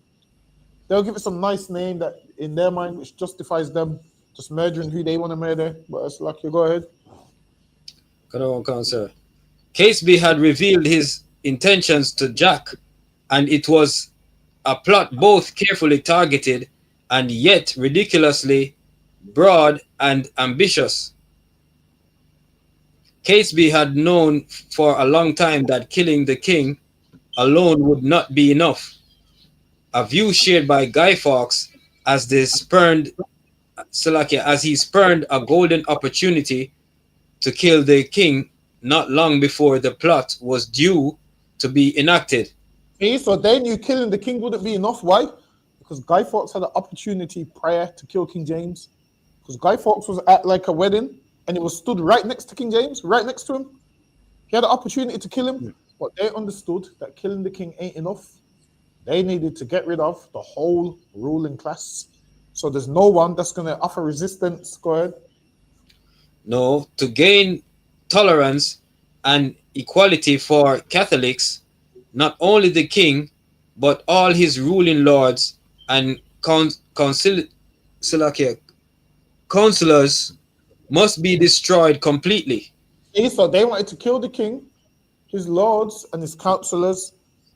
They'll give it some nice name that, in their mind, which justifies them just murdering who they want to murder. But it's like, you go ahead. Come on, sir. Catesby had revealed his intentions to Jack, and it was a plot both carefully targeted and yet ridiculously broad and ambitious. Catesby had known for a long time that killing the king alone would not be enough, a view shared by Guy Fawkes as he spurned a golden opportunity to kill the king not long before the plot was due to be enacted. See, so they knew killing the king wouldn't be enough. Why? Because Guy Fawkes had an opportunity prior to kill King James. Because Guy Fawkes was at like a wedding and it was stood right next to King James, right next to him. He had an opportunity to kill him, but they understood that killing the king ain't enough. They needed to get rid of the whole ruling class. So there's no one that's going to offer resistance. Go ahead. No, to gain tolerance and equality for Catholics, not only the king, but all his ruling lords and counselors must be destroyed completely. So they wanted to kill the king, his lords, and his counselors.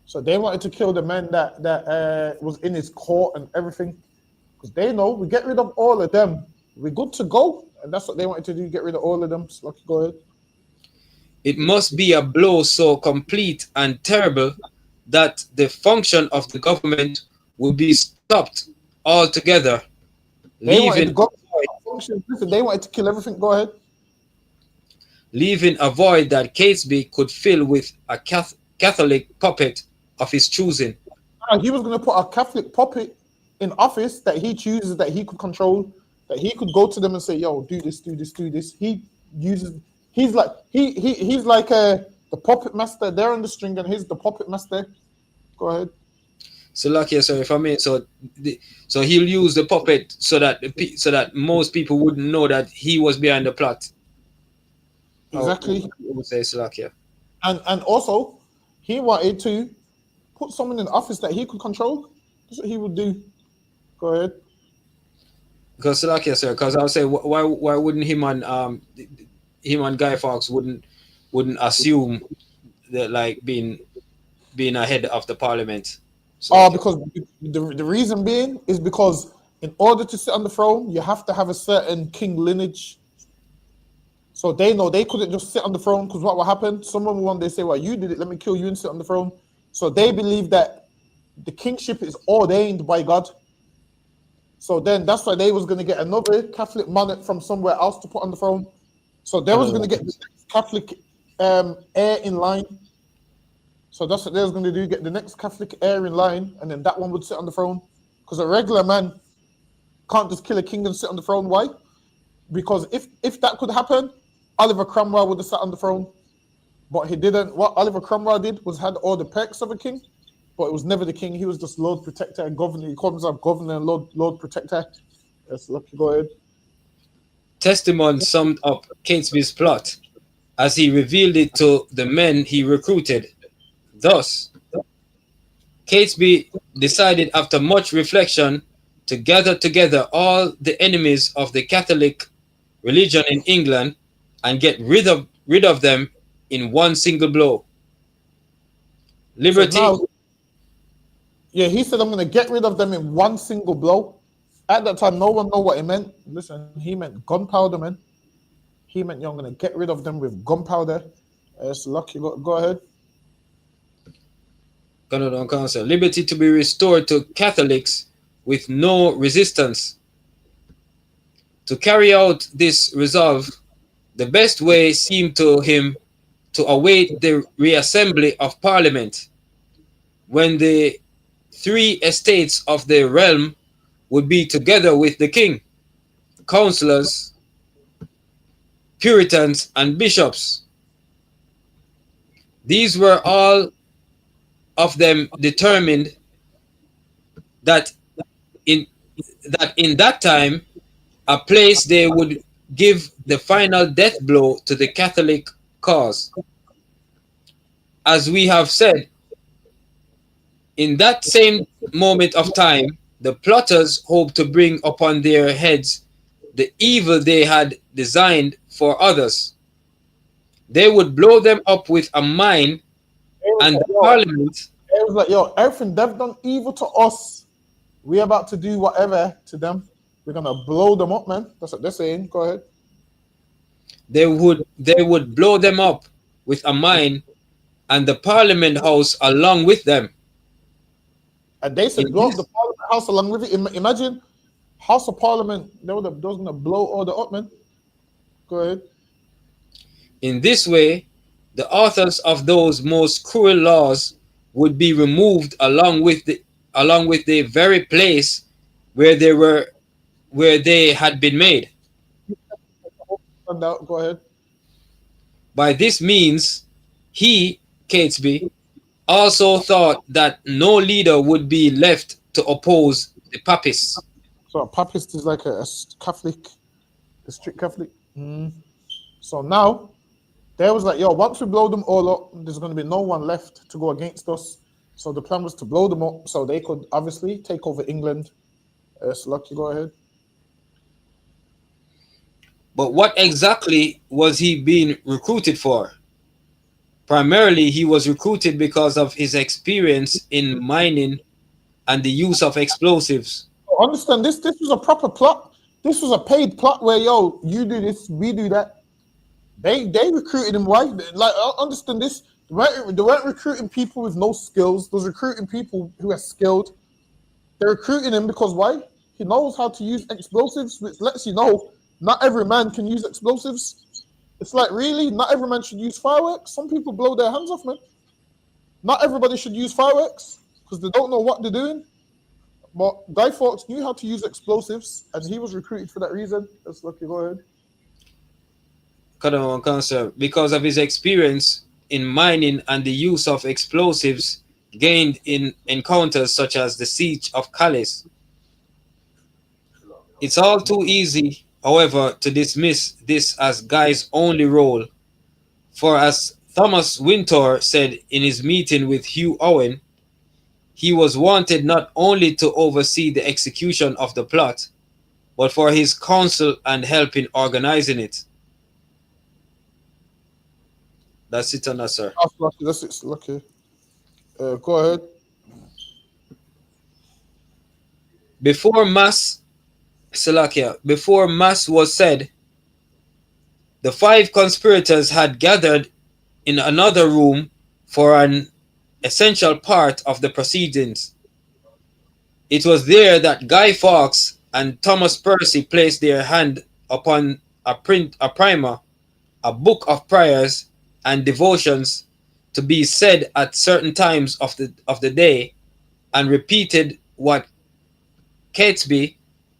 So they wanted to kill the men that was in his court and everything. Because they know we get rid of all of them, we're good to go. And that's what they wanted to do, get rid of all of them. So go ahead. It must be a blow so complete and terrible that the function of the government would be stopped altogether. They wanted to kill everything. Go ahead. Leaving a void that Catesby could fill with a Catholic puppet of his choosing. He was going to put a Catholic puppet in office that he chooses, that he could control, that he could go to them and say, "Yo, do this, do this, do this." He's like the puppet master. They're on the string, and he's the puppet master. Go ahead. So, lucky, sorry if I mean so. So he'll use the puppet so that most people wouldn't know that he was behind the plot. Exactly. Would say Slovakia. And also, he wanted to put someone in office that he could control. That's what he would do. Go ahead. Because Slovakia, sir. Because I would say, why wouldn't him and Guy Fawkes wouldn't assume that like being ahead of the parliament? Because the reason being is because in order to sit on the throne, you have to have a certain king lineage. So they know they couldn't just sit on the throne, because what will happen? Someone will one day say, "Well, you did it. Let me kill you and sit on the throne." So they believe that the kingship is ordained by God. So then that's why they was going to get another Catholic monarch from somewhere else to put on the throne. So they was going to get the next Catholic heir in line. So that's what they was going to do, get the next Catholic heir in line, and then that one would sit on the throne. Because a regular man can't just kill a king and sit on the throne. Why? Because if that could happen, Oliver Cromwell would have sat on the throne. But he didn't. What Oliver Cromwell did was had all the perks of a king, but it was never the king. He was just Lord Protector and Governor. He called himself Governor and Lord Protector. Yes, lucky. Go ahead. Testimony summed up Catesby's plot as he revealed it to the men he recruited. Thus, Catesby decided after much reflection to gather together all the enemies of the Catholic religion in England and get rid of them in one single blow. Liberty. So now, he said, "I'm going to get rid of them in one single blow." At that time, no one knew what he meant. Listen, he meant gunpowder, man. He meant, "I'm going to get rid of them with gunpowder." It's lucky. Go ahead. Liberty to be restored to Catholics with no resistance. To carry out this resolve, the best way seemed to him to await the reassembly of Parliament, when the three estates of the realm would be together with the king, councillors, Puritans, and bishops. These were all of them determined that in that time a place they would give the final death blow to the Catholic cause. As we have said, in that same moment of time, the plotters hoped to bring upon their heads the evil they had designed for others. They would blow them up with a mine, and the Parliament. It was like, "Yo, everything they've done evil to us, we're about to do whatever to them. We're gonna blow them up, man." That's what they're saying. Go ahead. They would blow them up with a mine, and the Parliament House along with them. And they said, "Blow up the Parliament House along with it." Imagine House of Parliament. They was gonna blow all the up, man. Go ahead. In this way, the authors of those most cruel laws would be removed along with the very place where they had been made. Go ahead. By this means, he, Catesby, also thought that no leader would be left to oppose the papists. So a papist is like a Catholic, a strict Catholic. So now they was like, yo, once we blow them all up, there's going to be no one left to go against us. So the plan was to blow them up so they could obviously take over England. So Lucky, go ahead. But what exactly was he being recruited for? Primarily, he was recruited because of his experience in mining and the use of explosives. Understand this? This was a proper plot. This was a paid plot where, yo, you do this, we do that. They recruited him. Why? Like, understand this? They weren't recruiting people with no skills. They was recruiting people who are skilled. They're recruiting him because why? He knows how to use explosives, which lets you know not every man can use explosives. It's like, really? Not every man should use fireworks? Some people blow their hands off, man. Not everybody should use fireworks because they don't know what they're doing. But Guy Fawkes knew how to use explosives, and he was recruited for that reason. Let's look. Go ahead. Because of his experience in mining and the use of explosives gained in encounters such as the Siege of Calais. It's all too easy, however, to dismiss this as Guy's only role. For as Thomas Wintour said in his meeting with Hugh Owen, he was wanted not only to oversee the execution of the plot, but for his counsel and help in organizing it. That's it on that, sir. That's it, Lucky. Go ahead. Before Mass was said, the 5 conspirators had gathered in another room for an essential part of the proceedings. It was there that Guy Fawkes and Thomas Percy placed their hand upon a primer, a book of prayers and devotions to be said at certain times of the day, and repeated what Catesby,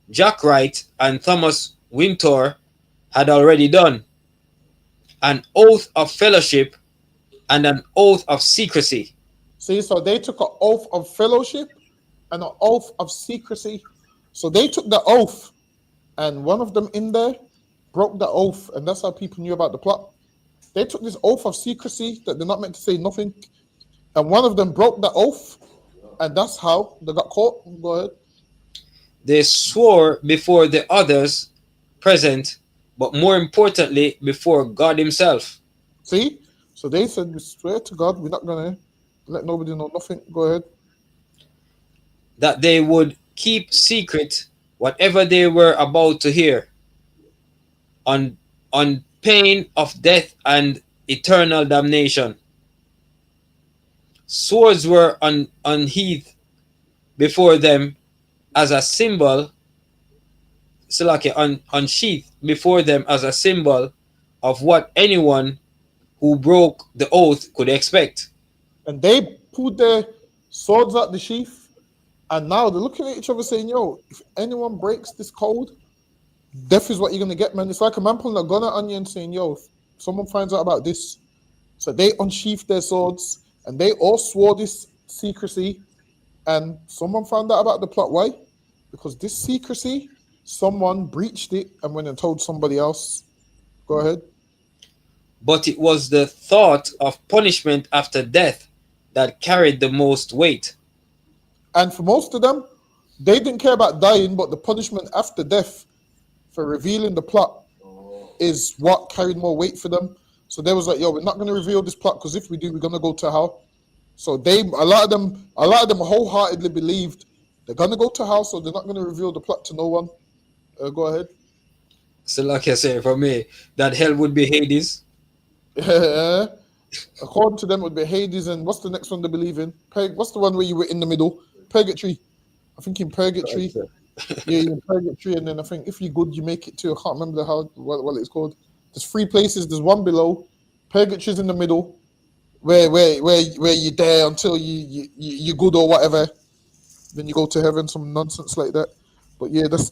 Jack Wright, and Thomas Wintour had already done: an oath of fellowship and an oath of secrecy. See, so they took an oath of fellowship and an oath of secrecy. So they took the oath, and one of them in there broke the oath, and that's how people knew about the plot. They took this oath of secrecy that they're not meant to say nothing, and one of them broke the oath, and that's how they got caught. Go ahead. They swore before the others present, but more importantly, before God himself. See? So they said, we swear to God, we're not going to let nobody know nothing. Go ahead. That they would keep secret whatever they were about to hear, on pain of death and eternal damnation. Swords were unsheathed before them as a symbol, unsheathed before them as a symbol of what anyone who broke the oath could expect. And they pulled their swords out the sheath, and now they're looking at each other saying, yo, if anyone breaks this code, death is what you're going to get, man. It's like a man pulling a gun at you and saying, yo, if someone finds out about this. So they unsheathed their swords, and they all swore this secrecy, and someone found out about the plot. Why? Because this secrecy, someone breached it and went and told somebody else. Go ahead. But it was the thought of punishment after death that carried the most weight. And for most of them, they didn't care about dying, but the punishment after death for revealing the plot is what carried more weight for them. So they was like, yo, we're not going to reveal this plot, because if we do, we're going to go to hell. So a lot of them wholeheartedly believed they're going to go to hell, so they're not going to reveal the plot to no one. Go ahead. So like I say, for me, that hell would be Hades. According to them, it would be Hades, and what's the next one they believe in? What's the one where you were in the middle? Purgatory. I think in Purgatory. Yeah, you're in Purgatory, and then I think if you're good, you make it to, I can't remember what it's called. There's 3 places. There's one below. Purgatory's in the middle, where you're there until you're good or whatever. Then you go to heaven, some nonsense like that. But yeah, that's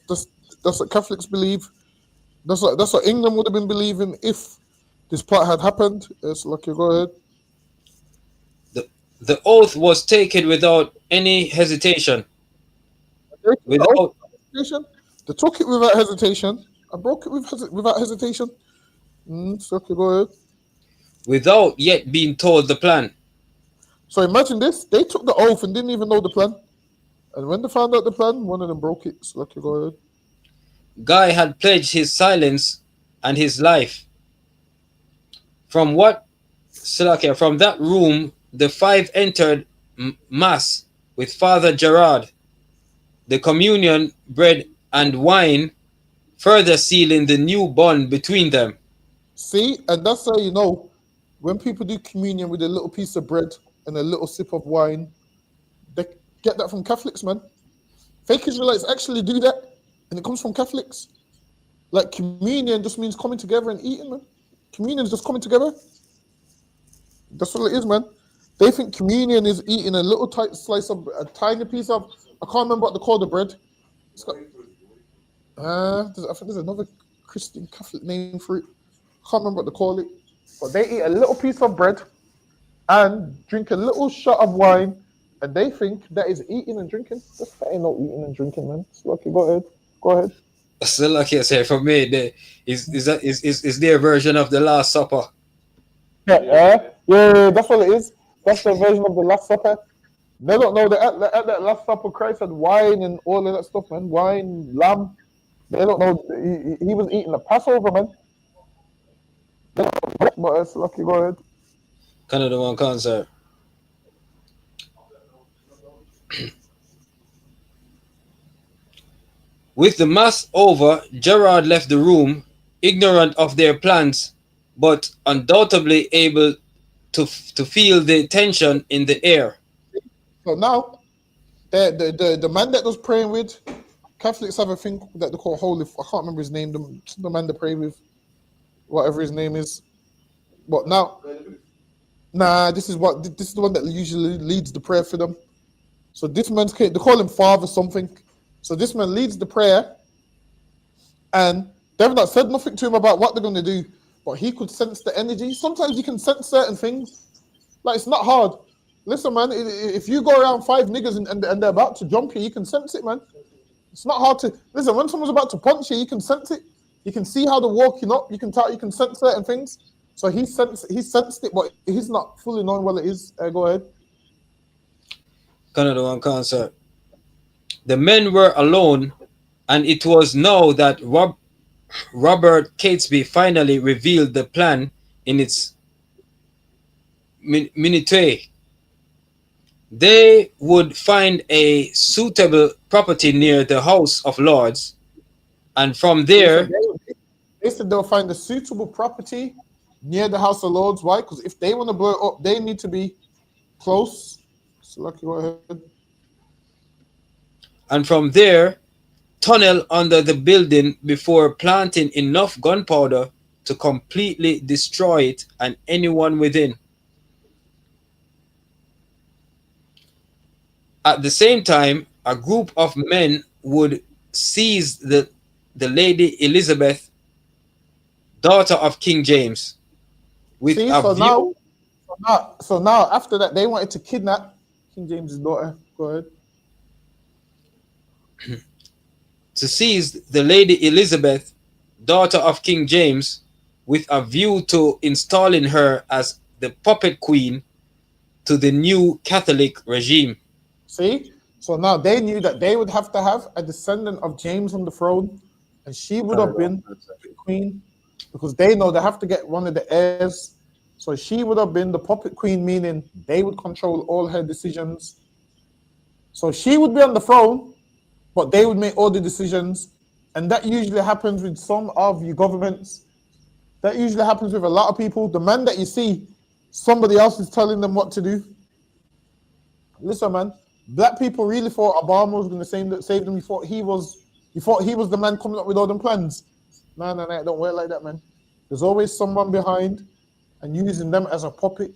what Catholics believe. That's what England would have been believing if this plot had happened. It's like, you go ahead. The oath was taken without any hesitation. They took it without hesitation. I broke it without hesitation. So okay, go ahead. without yet being told the plan. So imagine this: they took the oath and didn't even know the plan. And when they found out the plan, one of them broke it. So okay, go ahead. Guy had pledged his silence and his life. From what, Salakia, from that room, the five entered mass with Father Gerard, the communion, bread, and wine, further sealing the new bond between them. See, and that's how you know when people do communion with a little piece of bread and a little sip of wine, they get that from Catholics, man. Fake Israelites actually do that, and it comes from Catholics. Like communion just means coming together and eating, man. Communion is just coming together. That's what it is, man. They think communion is eating a little tight slice of a tiny piece of. I can't remember what they call the bread. It's got, I think there's another Christian Catholic name for it. I can't remember what they call it. But they eat a little piece of bread and drink a little shot of wine, and they think that is eating and drinking. That ain't no eating and drinking, man. It's lucky. Go ahead. Go ahead. So like I say, for me, is their version of the Last Supper. Yeah, that's what it is. That's their version of the Last Supper. They don't know that at that Last Supper, Christ had wine and all of that stuff, man. Wine, lamb. They don't know he was eating the Passover, man. But it's lucky. Go ahead. Canada one concert. With the mass over, Gerard left the room, ignorant of their plans, but undoubtedly able to feel the tension in the air. So now, the man that was praying with, Catholics have a thing that they call holy. I can't remember his name. The man they pray with, whatever his name is. But now, this is the one that usually leads the prayer for them. So this man's they call him Father something. So this man leads the prayer, and they've not said nothing to him about what they're going to do, but he could sense the energy. Sometimes you can sense certain things. Like, it's not hard. Listen, man, if you go around five niggas and they're about to jump you can sense it, man. It's not hard to listen. When someone's about to punch you can sense it. You can see how they're walking up. You can sense certain things. So he sensed it, but he's not fully knowing what it is. Go ahead. Canada one concert. The men were alone, and it was now that Robert Catesby finally revealed the plan in its minutiae. They would find a suitable property near the House of Lords, and from there... They said they'll find a suitable property near the House of Lords. Why? Because if they want to blow it up, they need to be close. So, lucky, go ahead. And from there, tunnel under the building before planting enough gunpowder to completely destroy it and anyone within. At the same time, a group of men would seize the Lady Elizabeth, daughter of King James, with See, a view. So now, after that, they wanted to kidnap King James's daughter. Go ahead. To seize the Lady Elizabeth, daughter of King James, with a view to installing her as the puppet queen to the new Catholic regime. See? So now they knew that they would have to have a descendant of James on the throne, and she would have been the queen, because they know they have to get one of the heirs. So she would have been the puppet queen, meaning they would control all her decisions. So she would be on the throne, but they would make all the decisions. And that usually happens with some of your governments. That usually happens with a lot of people. The man that you see, somebody else is telling them what to do. Listen, man, black people really thought Obama was going to save them. You thought he was the man coming up with all them plans. No, it don't work like that, man. There's always someone behind and using them as a puppet.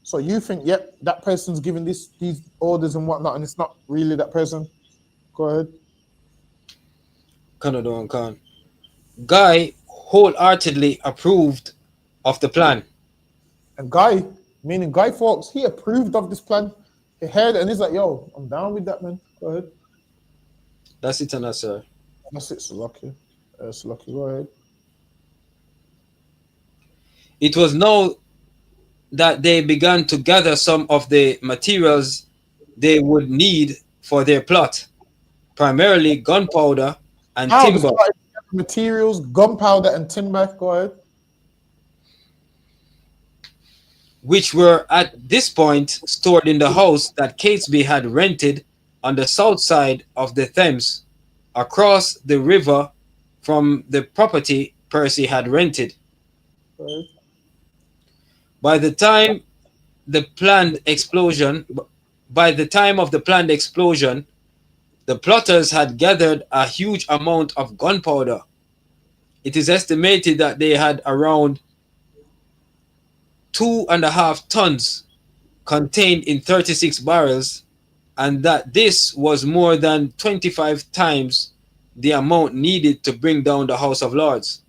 So you think, yep, that person's giving these orders and whatnot, and it's not really that person. Go ahead. Canada and Khan. Guy wholeheartedly approved of the plan. And Guy, meaning Guy Fawkes, he approved of this plan. He heard it and he's like, yo, I'm down with that, man. Go ahead. That's it, sir. That's it, Salaki. Salaki, go ahead. It was now that they began to gather some of the materials they would need for their plot, primarily gunpowder and Now, timber, the materials, gunpowder and timber, go ahead. which were at this point stored in the house that Catesby had rented on the south side of the Thames, across the river from the property Percy had rented. By the time of the planned explosion, the plotters had gathered a huge amount of gunpowder. It is estimated that they had around 2.5 tons contained in 36 barrels, and that this was more than 25 times the amount needed to bring down the House of Lords.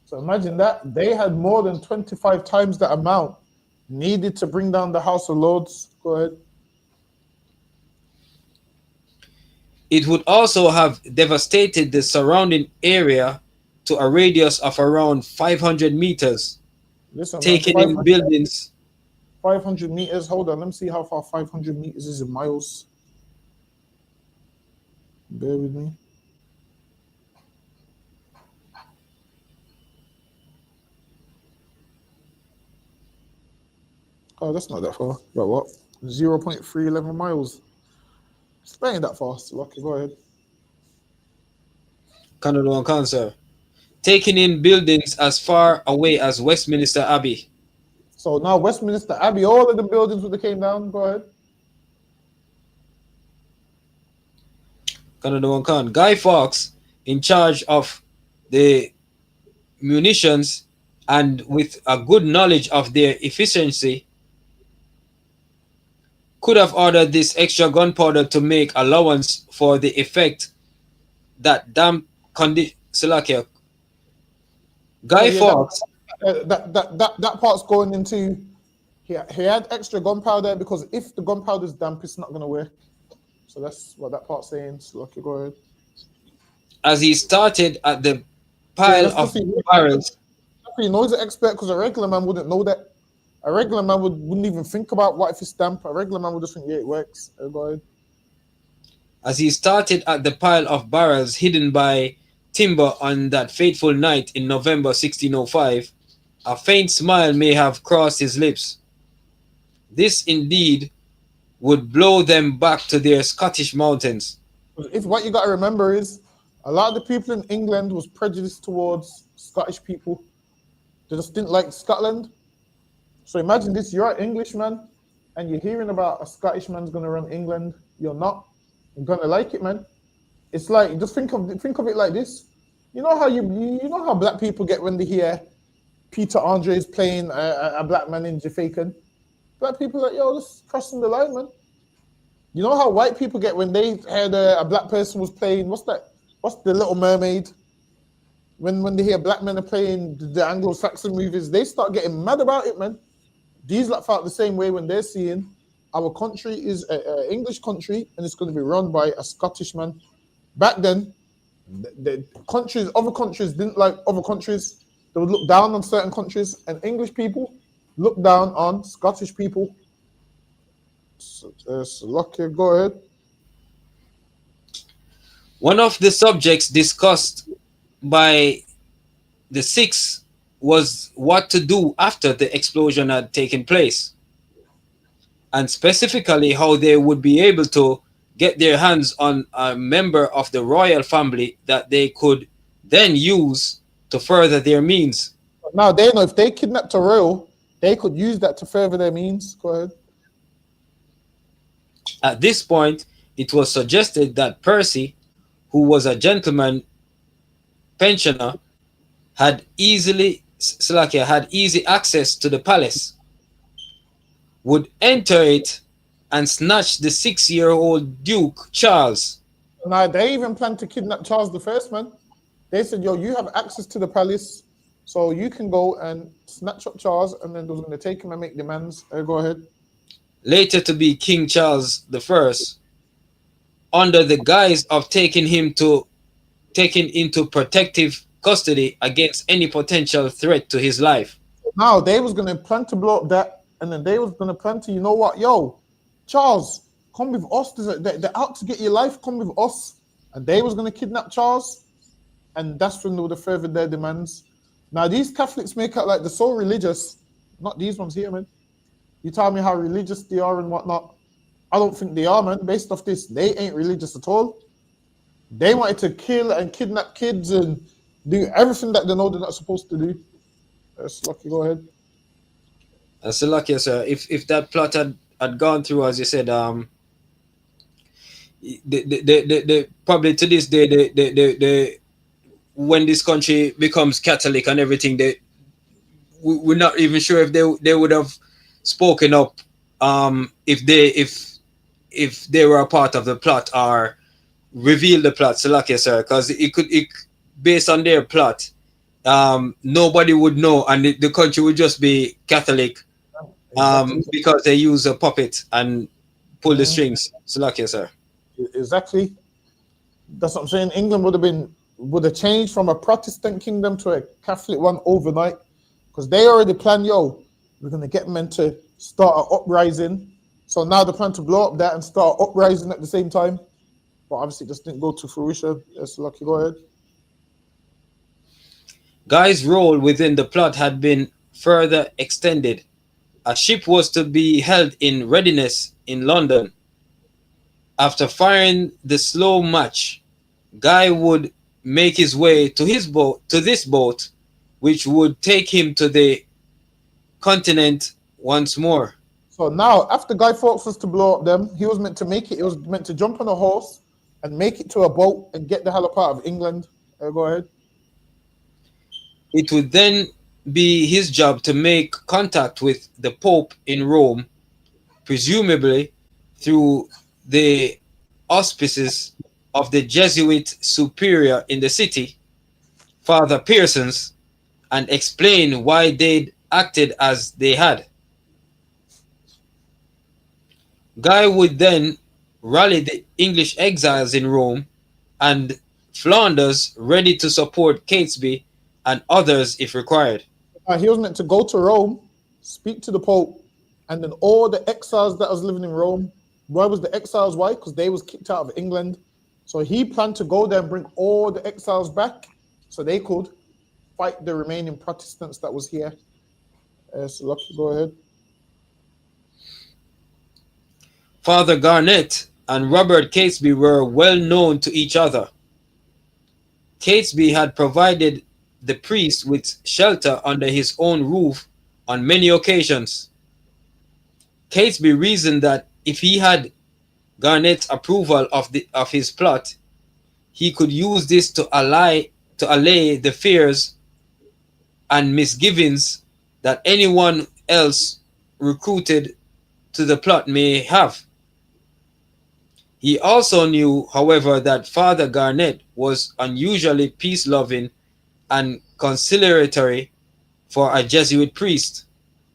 So imagine that. They had more than 25 times the amount needed to bring down the House of Lords. Go ahead. It would also have devastated the surrounding area to a radius of around 500 meters, Listen, taking in buildings. 500 meters. Hold on, let me see how far 500 meters is in miles. Bear with me. Oh, that's not that far. But what? 0.311 miles. That ain't that fast. Lucky, go ahead. Canada and Cancer, taking in buildings as far away as Westminster Abbey. So now Westminster Abbey, all of the buildings that came down. Go ahead. Canada and Can. Guy Fawkes, in charge of the munitions and with a good knowledge of their efficiency, could have ordered this extra gunpowder to make allowance for the effect that damp condition. Guy Fawkes. That part's going into. He had extra gunpowder because if the gunpowder is damp, it's not going to work. So that's what that part's saying. So lucky, go ahead. As he started at the pile of barrels. He knows the expert because a regular man wouldn't know that. A regular man wouldn't even think about what if it's damp. A regular man would just think, yeah, it works. Go ahead. As he started at the pile of barrels hidden by timber on that fateful night in November 1605, a faint smile may have crossed his lips. This indeed would blow them back to their Scottish mountains. If what you got to remember is, a lot of the people in England was prejudiced towards Scottish people. They just didn't like Scotland. So imagine this, you're an Englishman and you're hearing about a Scottish man's going to run England. You're not. You're going to like it, man. It's like, just think of it like this. You know how black people get when they hear Peter Andre is playing a black man in Jamaican? Black people are like, yo, this is crossing the line, man. You know how white people get when they heard a black person was playing, what's the Little Mermaid? When they hear black men are playing the Anglo-Saxon movies, they start getting mad about it, man. These lot felt the same way when they're seeing our country is an English country and it's going to be run by a Scottish man. Back then, other countries didn't like other countries. They would look down on certain countries, and English people look down on Scottish people. So, Lucky, go ahead. One of the subjects discussed by the six was what to do after the explosion had taken place, and specifically how they would be able to get their hands on a member of the royal family that they could then use to further their means. Now they know if they kidnapped a royal, they could use that to further their means. Go ahead. At this point, it was suggested that Percy, who was a gentleman pensioner, had easy access to the palace, would enter it and snatch the 6-year-old Duke Charles. Now they even planned to kidnap Charles I, man. They said, yo, you have access to the palace, so you can go and snatch up Charles, and then they was going to take him and make demands. Go ahead. Later to be King Charles I, under the guise of taking him to taken into protective custody against any potential threat to his life. Now they was gonna plan to blow up that, and then they was gonna plan to, you know what, yo, Charles, come with us. They're out to get your life. Come with us. And they was gonna kidnap Charles, and that's when they would have furthered their demands. Now these Catholics make out like they're so religious. Not these ones here, man. You tell me how religious they are and whatnot. I don't think they are, man. Based off this, they ain't religious at all. They wanted to kill and kidnap kids and do everything that they know they're not supposed to do. That's lucky. Go ahead. That's lucky, sir. If that plot had gone through, as you said, the probably to this day, the when this country becomes Catholic and everything, we're not even sure if they would have spoken up if they were a part of the plot or reveal the plot. So lucky, sir, because it based on their plot, nobody would know, and the country would just be Catholic, because they use a puppet and pull the strings. So lucky, sir. Exactly. That's what I'm saying. England would have changed from a Protestant kingdom to a Catholic one overnight, because they already planned, yo, we're gonna get men to start an uprising. So now they plan to blow up that and start uprising at the same time. But obviously it just didn't go to fruition. Yes, lucky, go ahead. Guy's role within the plot had been further extended. A ship was to be held in readiness in London. After firing the slow match, Guy would make his way to this boat, which would take him to the continent once more. So now, after Guy Fawkes was to blow up them, he was meant to make it. He was meant to jump on a horse and make it to a boat and get the hell up out of England. Go ahead. It would then be his job to make contact with the Pope in Rome, presumably through the auspices of the Jesuit superior in the city, Father Pearsons, and explain why they'd acted as they had. Guy would then rally the English exiles in Rome and Flanders ready to support Catesby and others if required. He was meant to go to Rome, speak to the Pope, and then all the exiles that was living in Rome. Why was the exiles? Why? Because they was kicked out of England. So he planned to go there and bring all the exiles back so they could fight the remaining Protestants that was here. So lucky, go ahead. Father Garnet and Robert Catesby were well known to each other. Catesby had provided the priest with shelter under his own roof on many occasions. Catesby reasoned that if he had Garnet's approval of his plot, he could use this to allay the fears and misgivings that anyone else recruited to the plot may have. He also knew, however, that Father Garnet was unusually peace-loving and conciliatory for a Jesuit priest,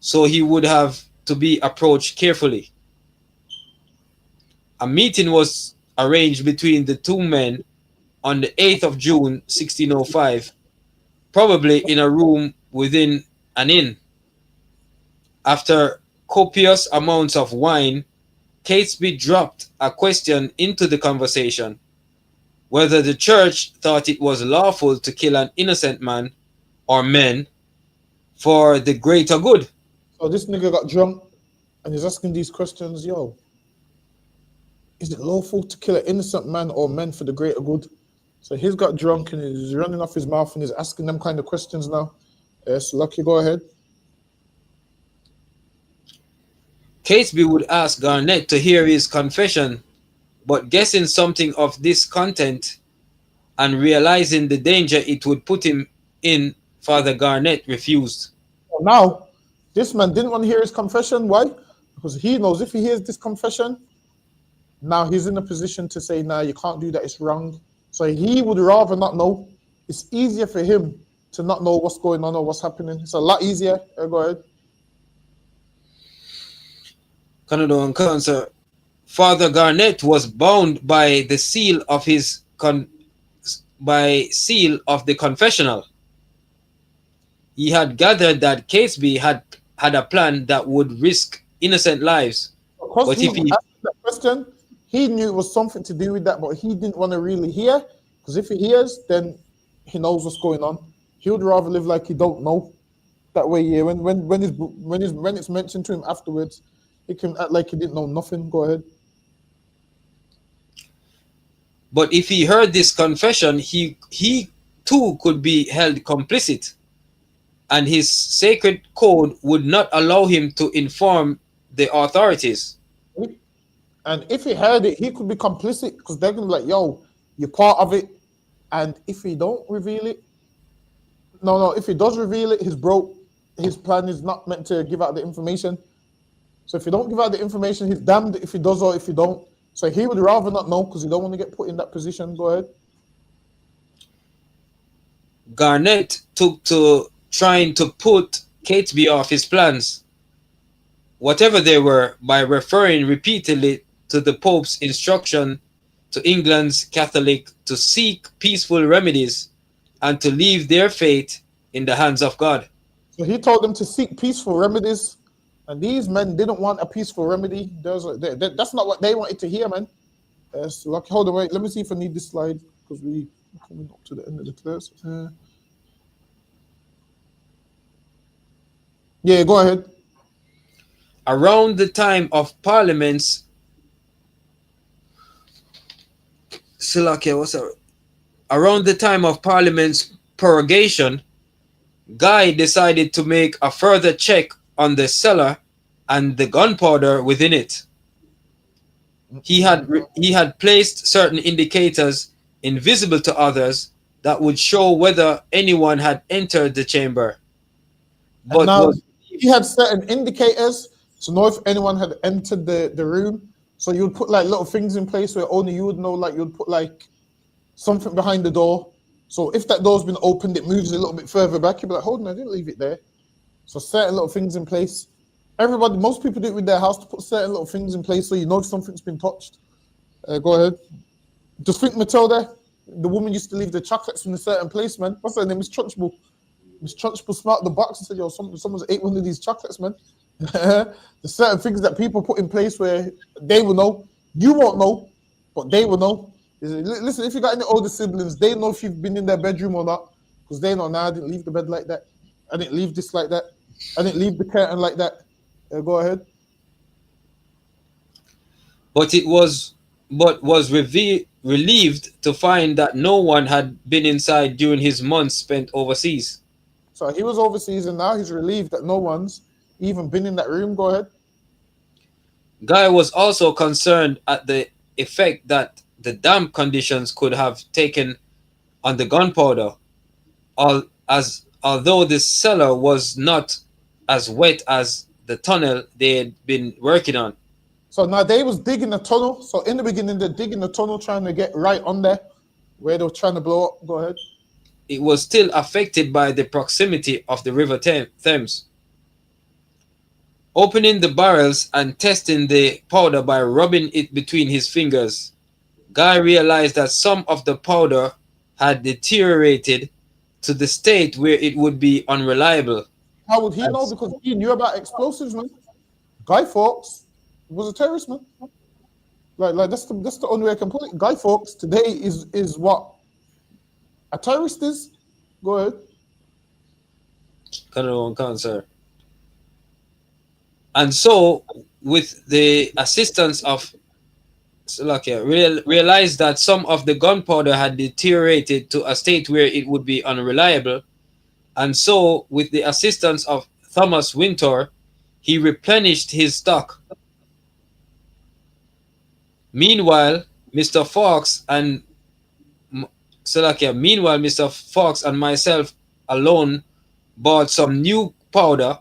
so he would have to be approached carefully. A meeting was arranged between the two men on the 8th of June, 1605, probably in a room within an inn. After copious amounts of wine, Catesby dropped a question into the conversation: whether the church thought it was lawful to kill an innocent man or men for the greater good. So this nigga got drunk and he's asking these questions, yo, is it lawful to kill an innocent man or men for the greater good? So he's got drunk and he's running off his mouth and he's asking them kind of questions now. Yes, Lucky, go ahead. Catesby would ask Garnet to hear his confession, but guessing something of this content and realizing the danger it would put him in, Father Garnet refused. Now, this man didn't want to hear his confession. Why? Because he knows if he hears this confession, now he's in a position to say, nah, you can't do that, it's wrong. So he would rather not know. It's easier for him to not know what's going on or what's happening. It's a lot easier. Go ahead. Canada and Cancer. Father Garnet was bound by the seal of his by seal of the confessional. He had gathered that Catesby had a plan that would risk innocent lives. Because But he if he asked that question, he knew it was something to do with that, but he didn't want to really hear. Because if he hears, then he knows what's going on. He would rather live like he don't know. That way, yeah. When it's mentioned to him afterwards, he can act like he didn't know nothing. Go ahead. But if he heard this confession, he too could be held complicit, and his sacred code would not allow him to inform the authorities. And if he heard it, he could be complicit because they're gonna be like, "Yo, you're part of it." And if he don't reveal it, no, if he does reveal it, he's broke. His plan is not meant to give out the information. So if you don't give out the information, he's damned if he does or if he don't. So he would rather not know because he don't want to get put in that position. Go ahead. Garnett took to trying to put Catesby off his plans, whatever they were, by referring repeatedly to the Pope's instruction to England's Catholic to seek peaceful remedies and to leave their fate in the hands of God. So he told them to seek peaceful remedies, and these men didn't want a peaceful remedy. That's not what they wanted to hear, man. So like, hold on, wait. Let me see if I need this slide because we're coming up to the end of the class. Yeah, go ahead. Around the time of Parliament's Around the time of Parliament's prorogation, Guy decided to make a further check on the cellar and the gunpowder within it. He had placed certain indicators invisible to others that would show whether anyone had entered the chamber. But now he had certain indicators to know if anyone had entered the room. So you would put like little things in place where only you would know, like you'd put like something behind the door. So if that door's been opened, it moves a little bit further back. You'd be like, hold on, I didn't leave it there. So certain little things in place. Most people do it with their house to put certain little things in place so you know if something's been touched. Go ahead. Just think Matilda, the woman used to leave the chocolates in a certain place, man. What's her name? Miss Trunchbull. Miss Trunchbull smelt the box and said, yo, someone's ate one of these chocolates, man. There's certain things that people put in place where they will know. You won't know, but they will know. Listen, if you got any older siblings, they know if you've been in their bedroom or not, because they know, I didn't leave the bed like that. I didn't leave this like that. I didn't leave the curtain like that. Go ahead. But was relieved to find that no one had been inside during his months spent overseas. So he was overseas and now he's relieved that no one's even been in that room. Go ahead. Guy was also concerned at the effect that the damp conditions could have taken on the gunpowder, although the cellar was not as wet as the tunnel they had been working on. So now they was digging a tunnel. So in the beginning, they're digging the tunnel, trying to get right on there where they were trying to blow up. Go ahead. It was still affected by the proximity of the River Thames. Opening the barrels and testing the powder by rubbing it between his fingers, Guy realized that some of the powder had deteriorated to the state where it would be unreliable. How would he know? Because he knew about explosives, man. Guy Fawkes was a terrorist, man. Like that's the only way I can put it. Guy Fawkes today is what a terrorist is. Go ahead. Cancer. And so, with the assistance of realized that some of the gunpowder had deteriorated to a state where it would be unreliable. And so, with the assistance of Thomas Winter, he replenished his stock. Meanwhile, Mr. Fawkes and myself alone bought some new powder,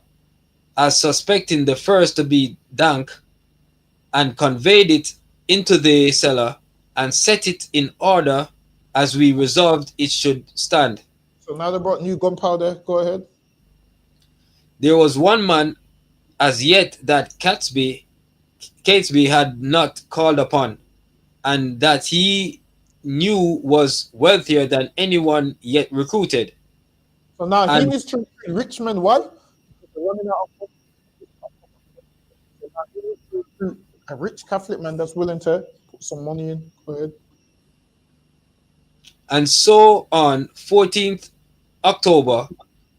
as suspecting the first to be dank, and conveyed it into the cellar and set it in order as we resolved it should stand. So now they brought new gunpowder. Go ahead. There was one man as yet that Catesby had not called upon, and that he knew was wealthier than anyone yet recruited. So now he And needs to recruit rich men. Why? Because they're running out of money. So now he needs to recruit a rich Catholic man that's willing to put some money in. Go ahead. And so on 14th October,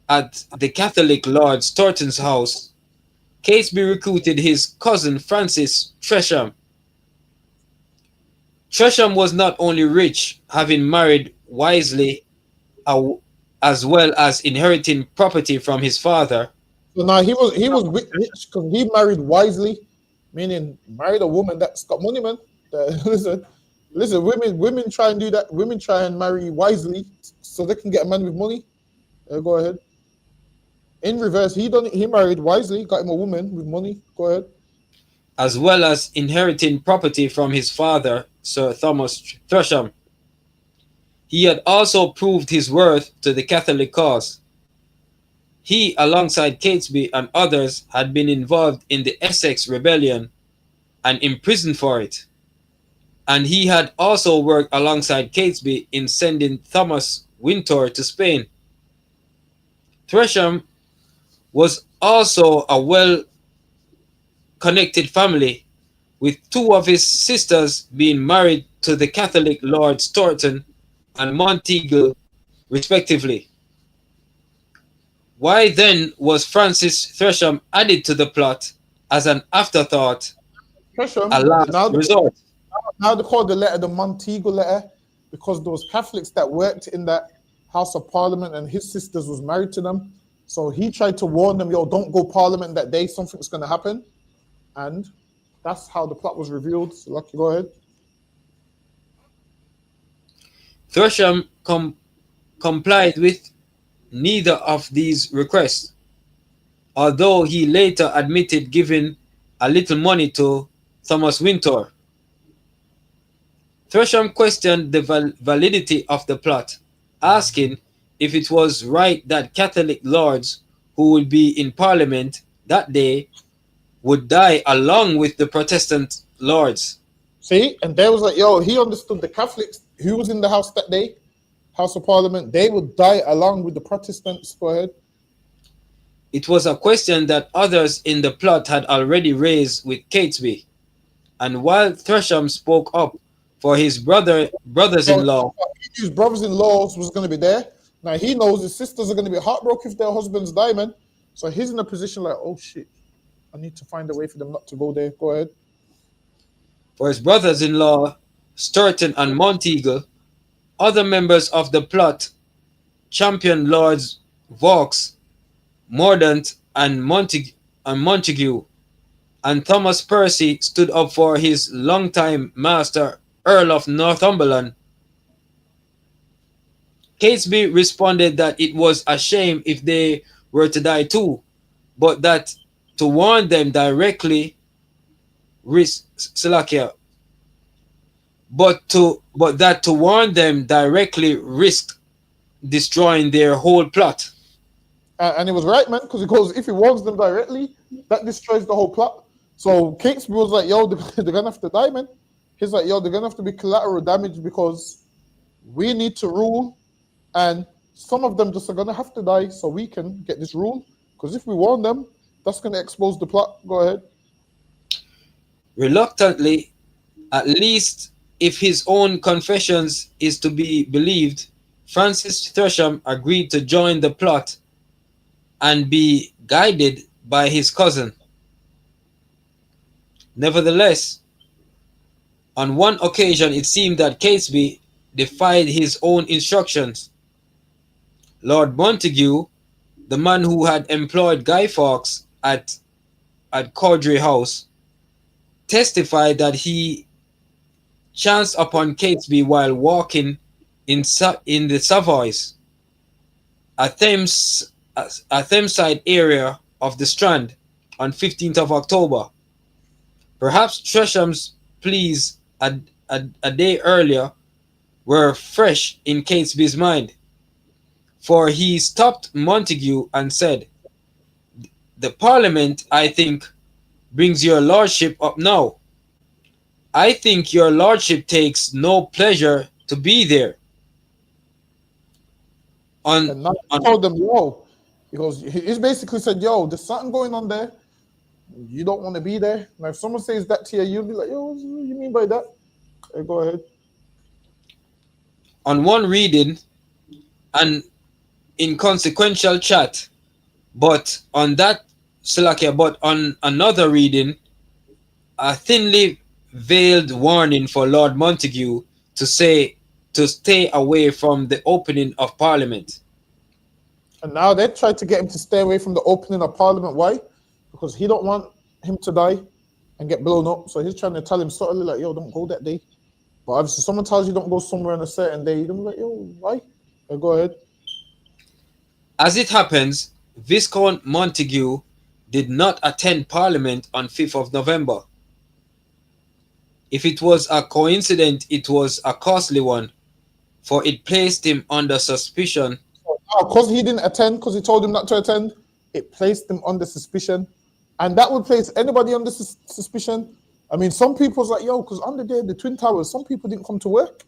at the Catholic Lord Storton's house, Catesby recruited his cousin Francis Tresham. Tresham was not only rich, having married wisely, as well as inheriting property from his father. So now he was rich because he married wisely, meaning married a woman that's got money, man. Listen, women try and do that. Women try and marry wisely so they can get a man with money. Go ahead. In reverse, he married wisely, got him a woman with money. Go ahead. As well as inheriting property from his father, Sir Thomas Tresham. He had also proved his worth to the Catholic cause. He, alongside Catesby and others, had been involved in the Essex Rebellion and imprisoned for it. And he had also worked alongside Catesby in sending Thomas Wintour to Spain. Tresham was also a well-connected family, with two of his sisters being married to the Catholic Lord Storton and Monteagle, respectively. Why then was Francis Tresham added to the plot as an afterthought, Tresham, a last resort? Now they call the letter the Monteagle letter because those Catholics that worked in that House of Parliament and his sisters was married to them. So he tried to warn them, yo, don't go Parliament that day, something's going to happen. And that's how the plot was revealed. So, Lucky, go ahead. Tresham complied with neither of these requests, although he later admitted giving a little money to Thomas Wintour. Tresham questioned the validity of the plot, asking if it was right that Catholic lords who would be in Parliament that day would die along with the Protestant lords. See, and there was like, yo, he understood the Catholics who was in the house that day, House of Parliament, they would die along with the Protestants. Go ahead. It was a question that others in the plot had already raised with Catesby, and while Tresham spoke up for his brothers-in-law, his brothers-in-law was going to be there. Now he knows his sisters are going to be heartbroken if their husbands die, man. So he's in a position like, oh shit, I need to find a way for them not to go there. Go ahead. For his brothers-in-law, Sturton and Monteagle, other members of the plot championed Lords Vaux, Mordaunt, and Montague, and Thomas Percy stood up for his longtime master, Earl of Northumberland. Catesby responded that it was a shame if they were to die too, but that to warn them directly risked destroying their whole plot. And it was right, man, because he goes, if he warns them directly, that destroys the whole plot. So Catesby was like, yo, they're going to have to die, man. He's like, yo, they're going to have to be collateral damage because we need to rule, and some of them just are going to have to die so we can get this rule. Because if we warn them, that's going to expose the plot. Go ahead. Reluctantly, at least if his own confessions is to be believed, Francis Tresham agreed to join the plot and be guided by his cousin. Nevertheless, on one occasion it seemed that Catesby defied his own instructions. Lord Montague, the man who had employed Guy Fawkes at Cowdray House, testified that he chanced upon Catesby while walking in the Savoys, a Thameside area of the Strand, on 15th of October. Perhaps Tresham's pleas a day earlier were fresh in Catesby's mind, for he stopped Montague and said, "The Parliament, I think, brings your lordship up now. I think your lordship takes no pleasure to be there. And now he told them, yo, he's basically said, yo, there's something going on there. You don't want to be there. Now, if someone says that to you, you'll be like, yo, what do you mean by that? Hey, go ahead. On one reading, an inconsequential chat, but on another reading, a thinly veiled warning for Lord Montague to stay away from the opening of Parliament. And now they tried to get him to stay away from the opening of Parliament. Why? Because he don't want him to die and get blown up. So he's trying to tell him subtly like, yo, don't go that day. But obviously someone tells you don't go somewhere on a certain day, you're gonna be like, yo, why? Okay, go ahead. As it happens, Viscount Montague did not attend Parliament on 5th of November. If it was a coincidence, it was a costly one, for it placed him under suspicion. Because he didn't attend, because he told him not to attend, it placed him under suspicion. And that would place anybody under suspicion. I mean, some people's like, yo, because on the day of the Twin Towers, some people didn't come to work.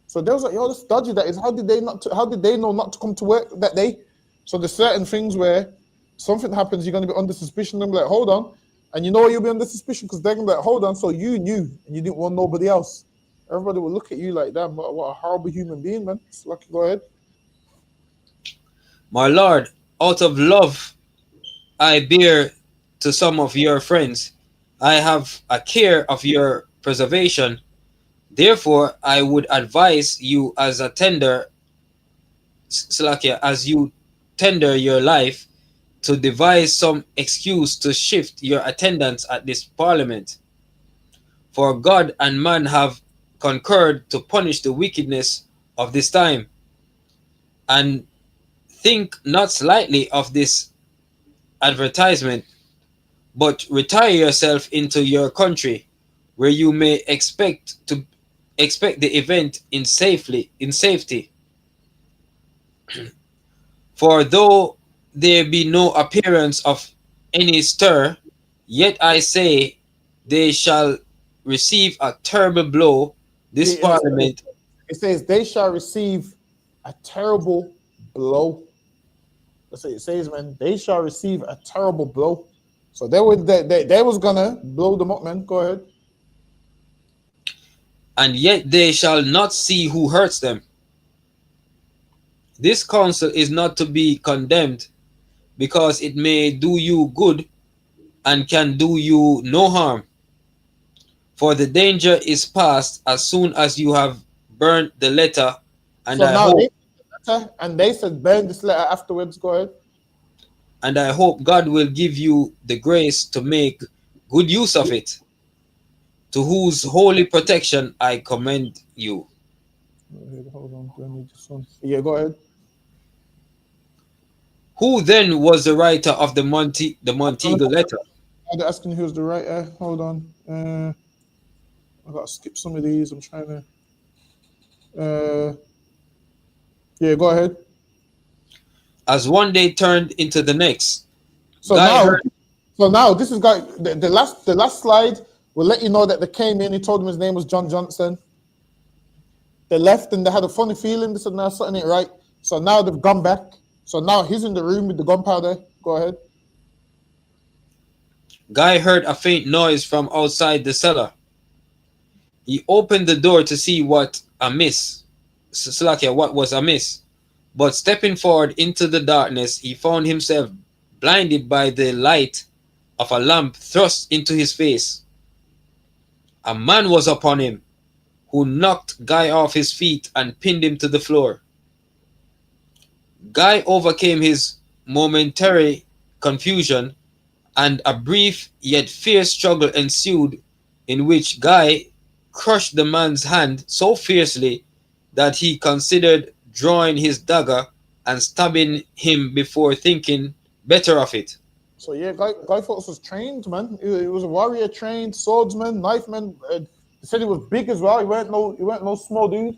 So they was like, yo, that's dodgy. That is, how did they know not to come to work that day? So there's certain things where something happens, you're going to be under suspicion. They'll be like, hold on. And you know why you'll be under suspicion? Because they're going to be like, hold on. So you knew and you didn't want nobody else. Everybody will look at you like, damn, what a horrible human being, man. It's lucky, go ahead. My lord, out of love I bear to some of your friends, I have a care of your preservation. Therefore, I would advise you as a tender, Slakia, as you tender your life, to devise some excuse to shift your attendance at this Parliament. For God and man have concurred to punish the wickedness of this time. And think not slightly of this advertisement, but retire yourself into your country, where you may expect the event in safety. For though there be no appearance of any stir, yet I say they shall receive a terrible blow. This Parliament. It says they shall receive a terrible blow. That's what it says, man. They shall receive a terrible blow. So they was gonna blow them up, man. Go ahead. And yet they shall not see who hurts them. This counsel is not to be condemned, because it may do you good and can do you no harm. For the danger is past as soon as you have burnt the letter. And so I now hope, they said burn this letter afterwards. Go ahead. And I hope God will give you the grace to make good use of it, to whose holy protection I commend you. Hold on, let me just one. Yeah, go ahead. Who then was the writer of the Montego letter? They're asking who's the writer. Hold on. I gotta skip some of these. I'm trying to. Yeah, go ahead. As one day turned into the next. So now this is guy. The last slide will let you know that they came in. He told him his name was John Johnson. They left and they had a funny feeling. They said, "No, something ain't right." So now they've gone back. So now he's in the room with the gunpowder. Go ahead. Guy heard a faint noise from outside the cellar. He opened the door to see what was amiss. But stepping forward into the darkness, he found himself blinded by the light of a lamp thrust into his face. A man was upon him, who knocked Guy off his feet and pinned him to the floor. Guy overcame his momentary confusion, and a brief yet fierce struggle ensued, in which Guy crushed the man's hand so fiercely that he considered drawing his dagger and stabbing him before thinking better of it. So yeah, Guy Fawkes was trained, man. He was a warrior, trained swordsman, knifeman. They said he was big as well. He weren't no small dude.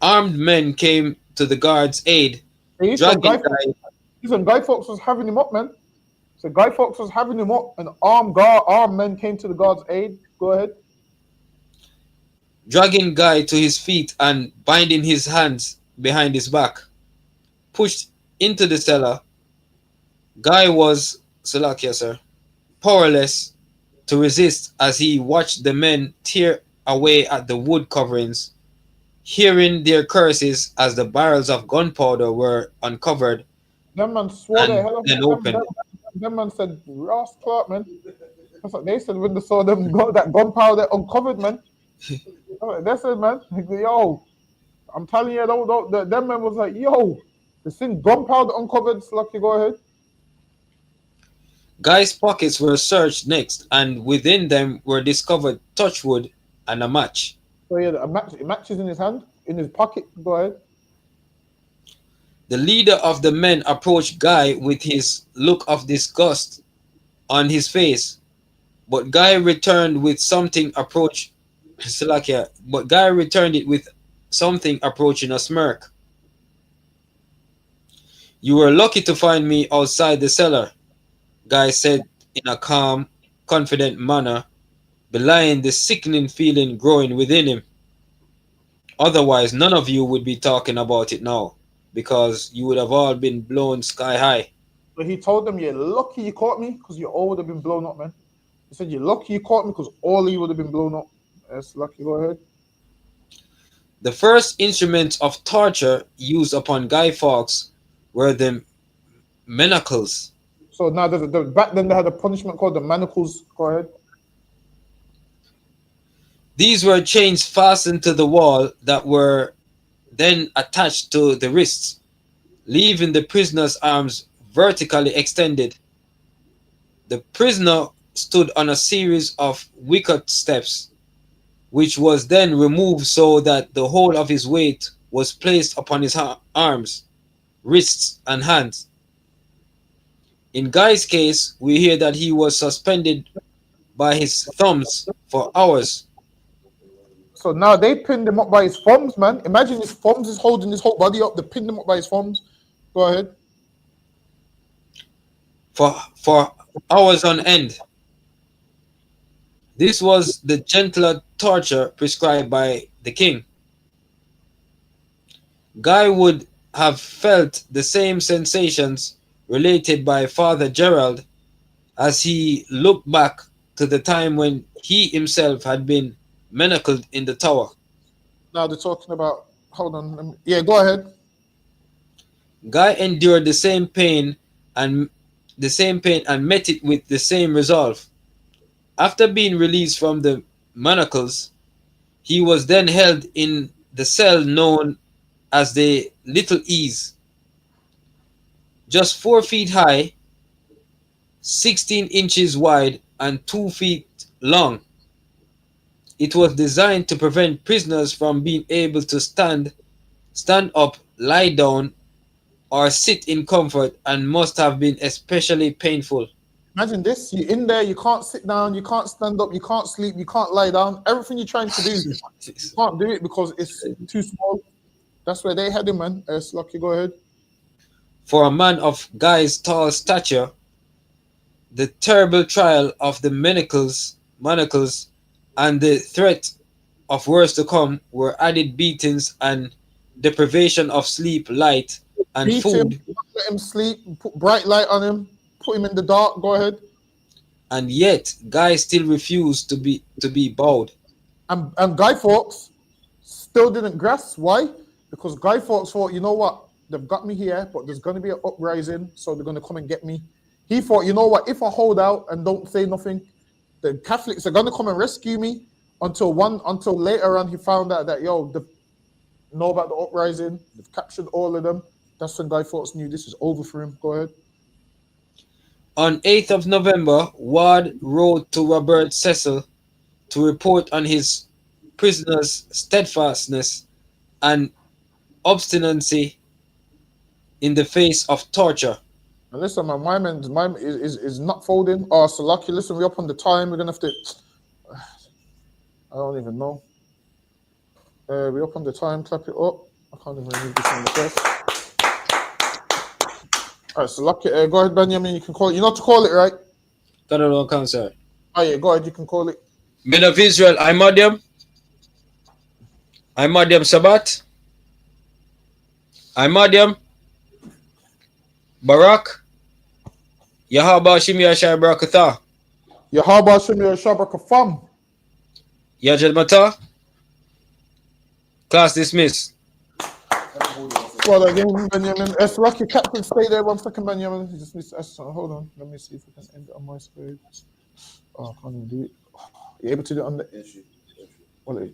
Armed men came to the guard's aid. Guy Fawkes was having him up, man. So Guy Fawkes was having him up, and armed men came to the guard's aid. Go ahead. dragging Guy to his feet and binding his hands behind his back. Pushed into the cellar, Guy was, Salakia, sir, powerless to resist as he watched the men tear away at the wood coverings, hearing their curses as the barrels of gunpowder were uncovered Them man swore their and hell off. then opened. Them man said, Ross Clark, man. That's what they said when they saw them got that gunpowder uncovered, man. They said, man, yo, I'm telling you, them man was like, yo, the seen gunpowder uncovered. Slucky, go ahead. Guy's pockets were searched next, and within them were discovered touchwood and a match. So yeah, a match is in his hand, in his pocket. Go ahead. The leader of the men approached Guy with his look of disgust on his face, but Guy returned with something but Guy returned it with something approaching a smirk. "You were lucky to find me outside the cellar," Guy said in a calm, confident manner, belying the sickening feeling growing within him. "Otherwise, none of you would be talking about it now, because you would have all been blown sky high." But he told them, "You're lucky you caught me, because you all would have been blown up, man." He said, "You're lucky you caught me, because all of you would have been blown up." Yes, lucky. Go ahead. The first instruments of torture used upon Guy Fawkes were the manacles. So now, back then they had a punishment called the manacles. Go ahead. These were chains fastened to the wall that were then attached to the wrists, leaving the prisoner's arms vertically extended. The prisoner stood on a series of wicker steps, which was then removed so that the whole of his weight was placed upon his arms, wrists, and hands. In Guy's case, we hear that he was suspended by his thumbs for hours. So now they pinned him up by his thumbs, man. Imagine his thumbs is holding his whole body up. They pinned him up by his thumbs. Go ahead. For hours on end. This was the gentler torture prescribed by the king. Guy would have felt the same sensations related by Father Gerald as he looked back to the time when he himself had been manacled in the tower. Now they're talking about, hold on. Yeah, go ahead. Guy endured the same pain and met it with the same resolve. After being released from the manacles, he was then held in the cell known as the Little Ease, just 4 feet high, 16 inches wide, and 2 feet long. It was designed to prevent prisoners from being able to stand up, lie down, or sit in comfort, and must have been especially painful. Imagine this, you're in there, you can't sit down, you can't stand up, you can't sleep, you can't lie down. Everything you're trying to do, you can't do it because it's too small. That's where they had him, man. Lucky, go ahead. For a man of Guy's tall stature, the terrible trial of the manacles, and the threat of worse to come were added beatings and deprivation of sleep, light, and Beat food. him, let him sleep, put bright light on him, put him in the dark. Go ahead. And yet, Guy still refused to be bowed. And Guy Fawkes still didn't grasp. Why? Because Guy Fawkes thought, you know what? They've got me here, but there's going to be an uprising, so they're going to come and get me. He thought, you know what? If I hold out and don't say nothing, the Catholics are going to come and rescue me. Until later on, he found out that, yo, they know about the uprising. They've captured all of them. That's when Guy Fawkes knew this is over for him. Go ahead. On 8th of November, Ward wrote to Robert Cecil to report on his prisoner's steadfastness and obstinacy in the face of torture. And listen, man, my man is not folding. Oh, so lucky. Listen, we're up on the time. We're gonna have to. I don't even know. We're up on the time. Clap it up. I can't even read this on the press. All right, so lucky. Go ahead, Benjamin. You can call it. You know to call it, right? Got it on count, sir. Oh yeah, go ahead. You can call it. Men of Israel, I Madiam. I'm Madiam Sabat. I'm Madiam. Barak. Yahaba Shimia Shai Barakatha. Yahaba Shemir Shabrakafam. Yajad Mata. Class dismissed. Well, again, Benjamin. S. Lucky Captain, stay there 1 second, Benjamin. He just needs to ask. Hold on. Let me see if we can end it on my screen. Oh, I can't even do it. You able to do it on the. Well,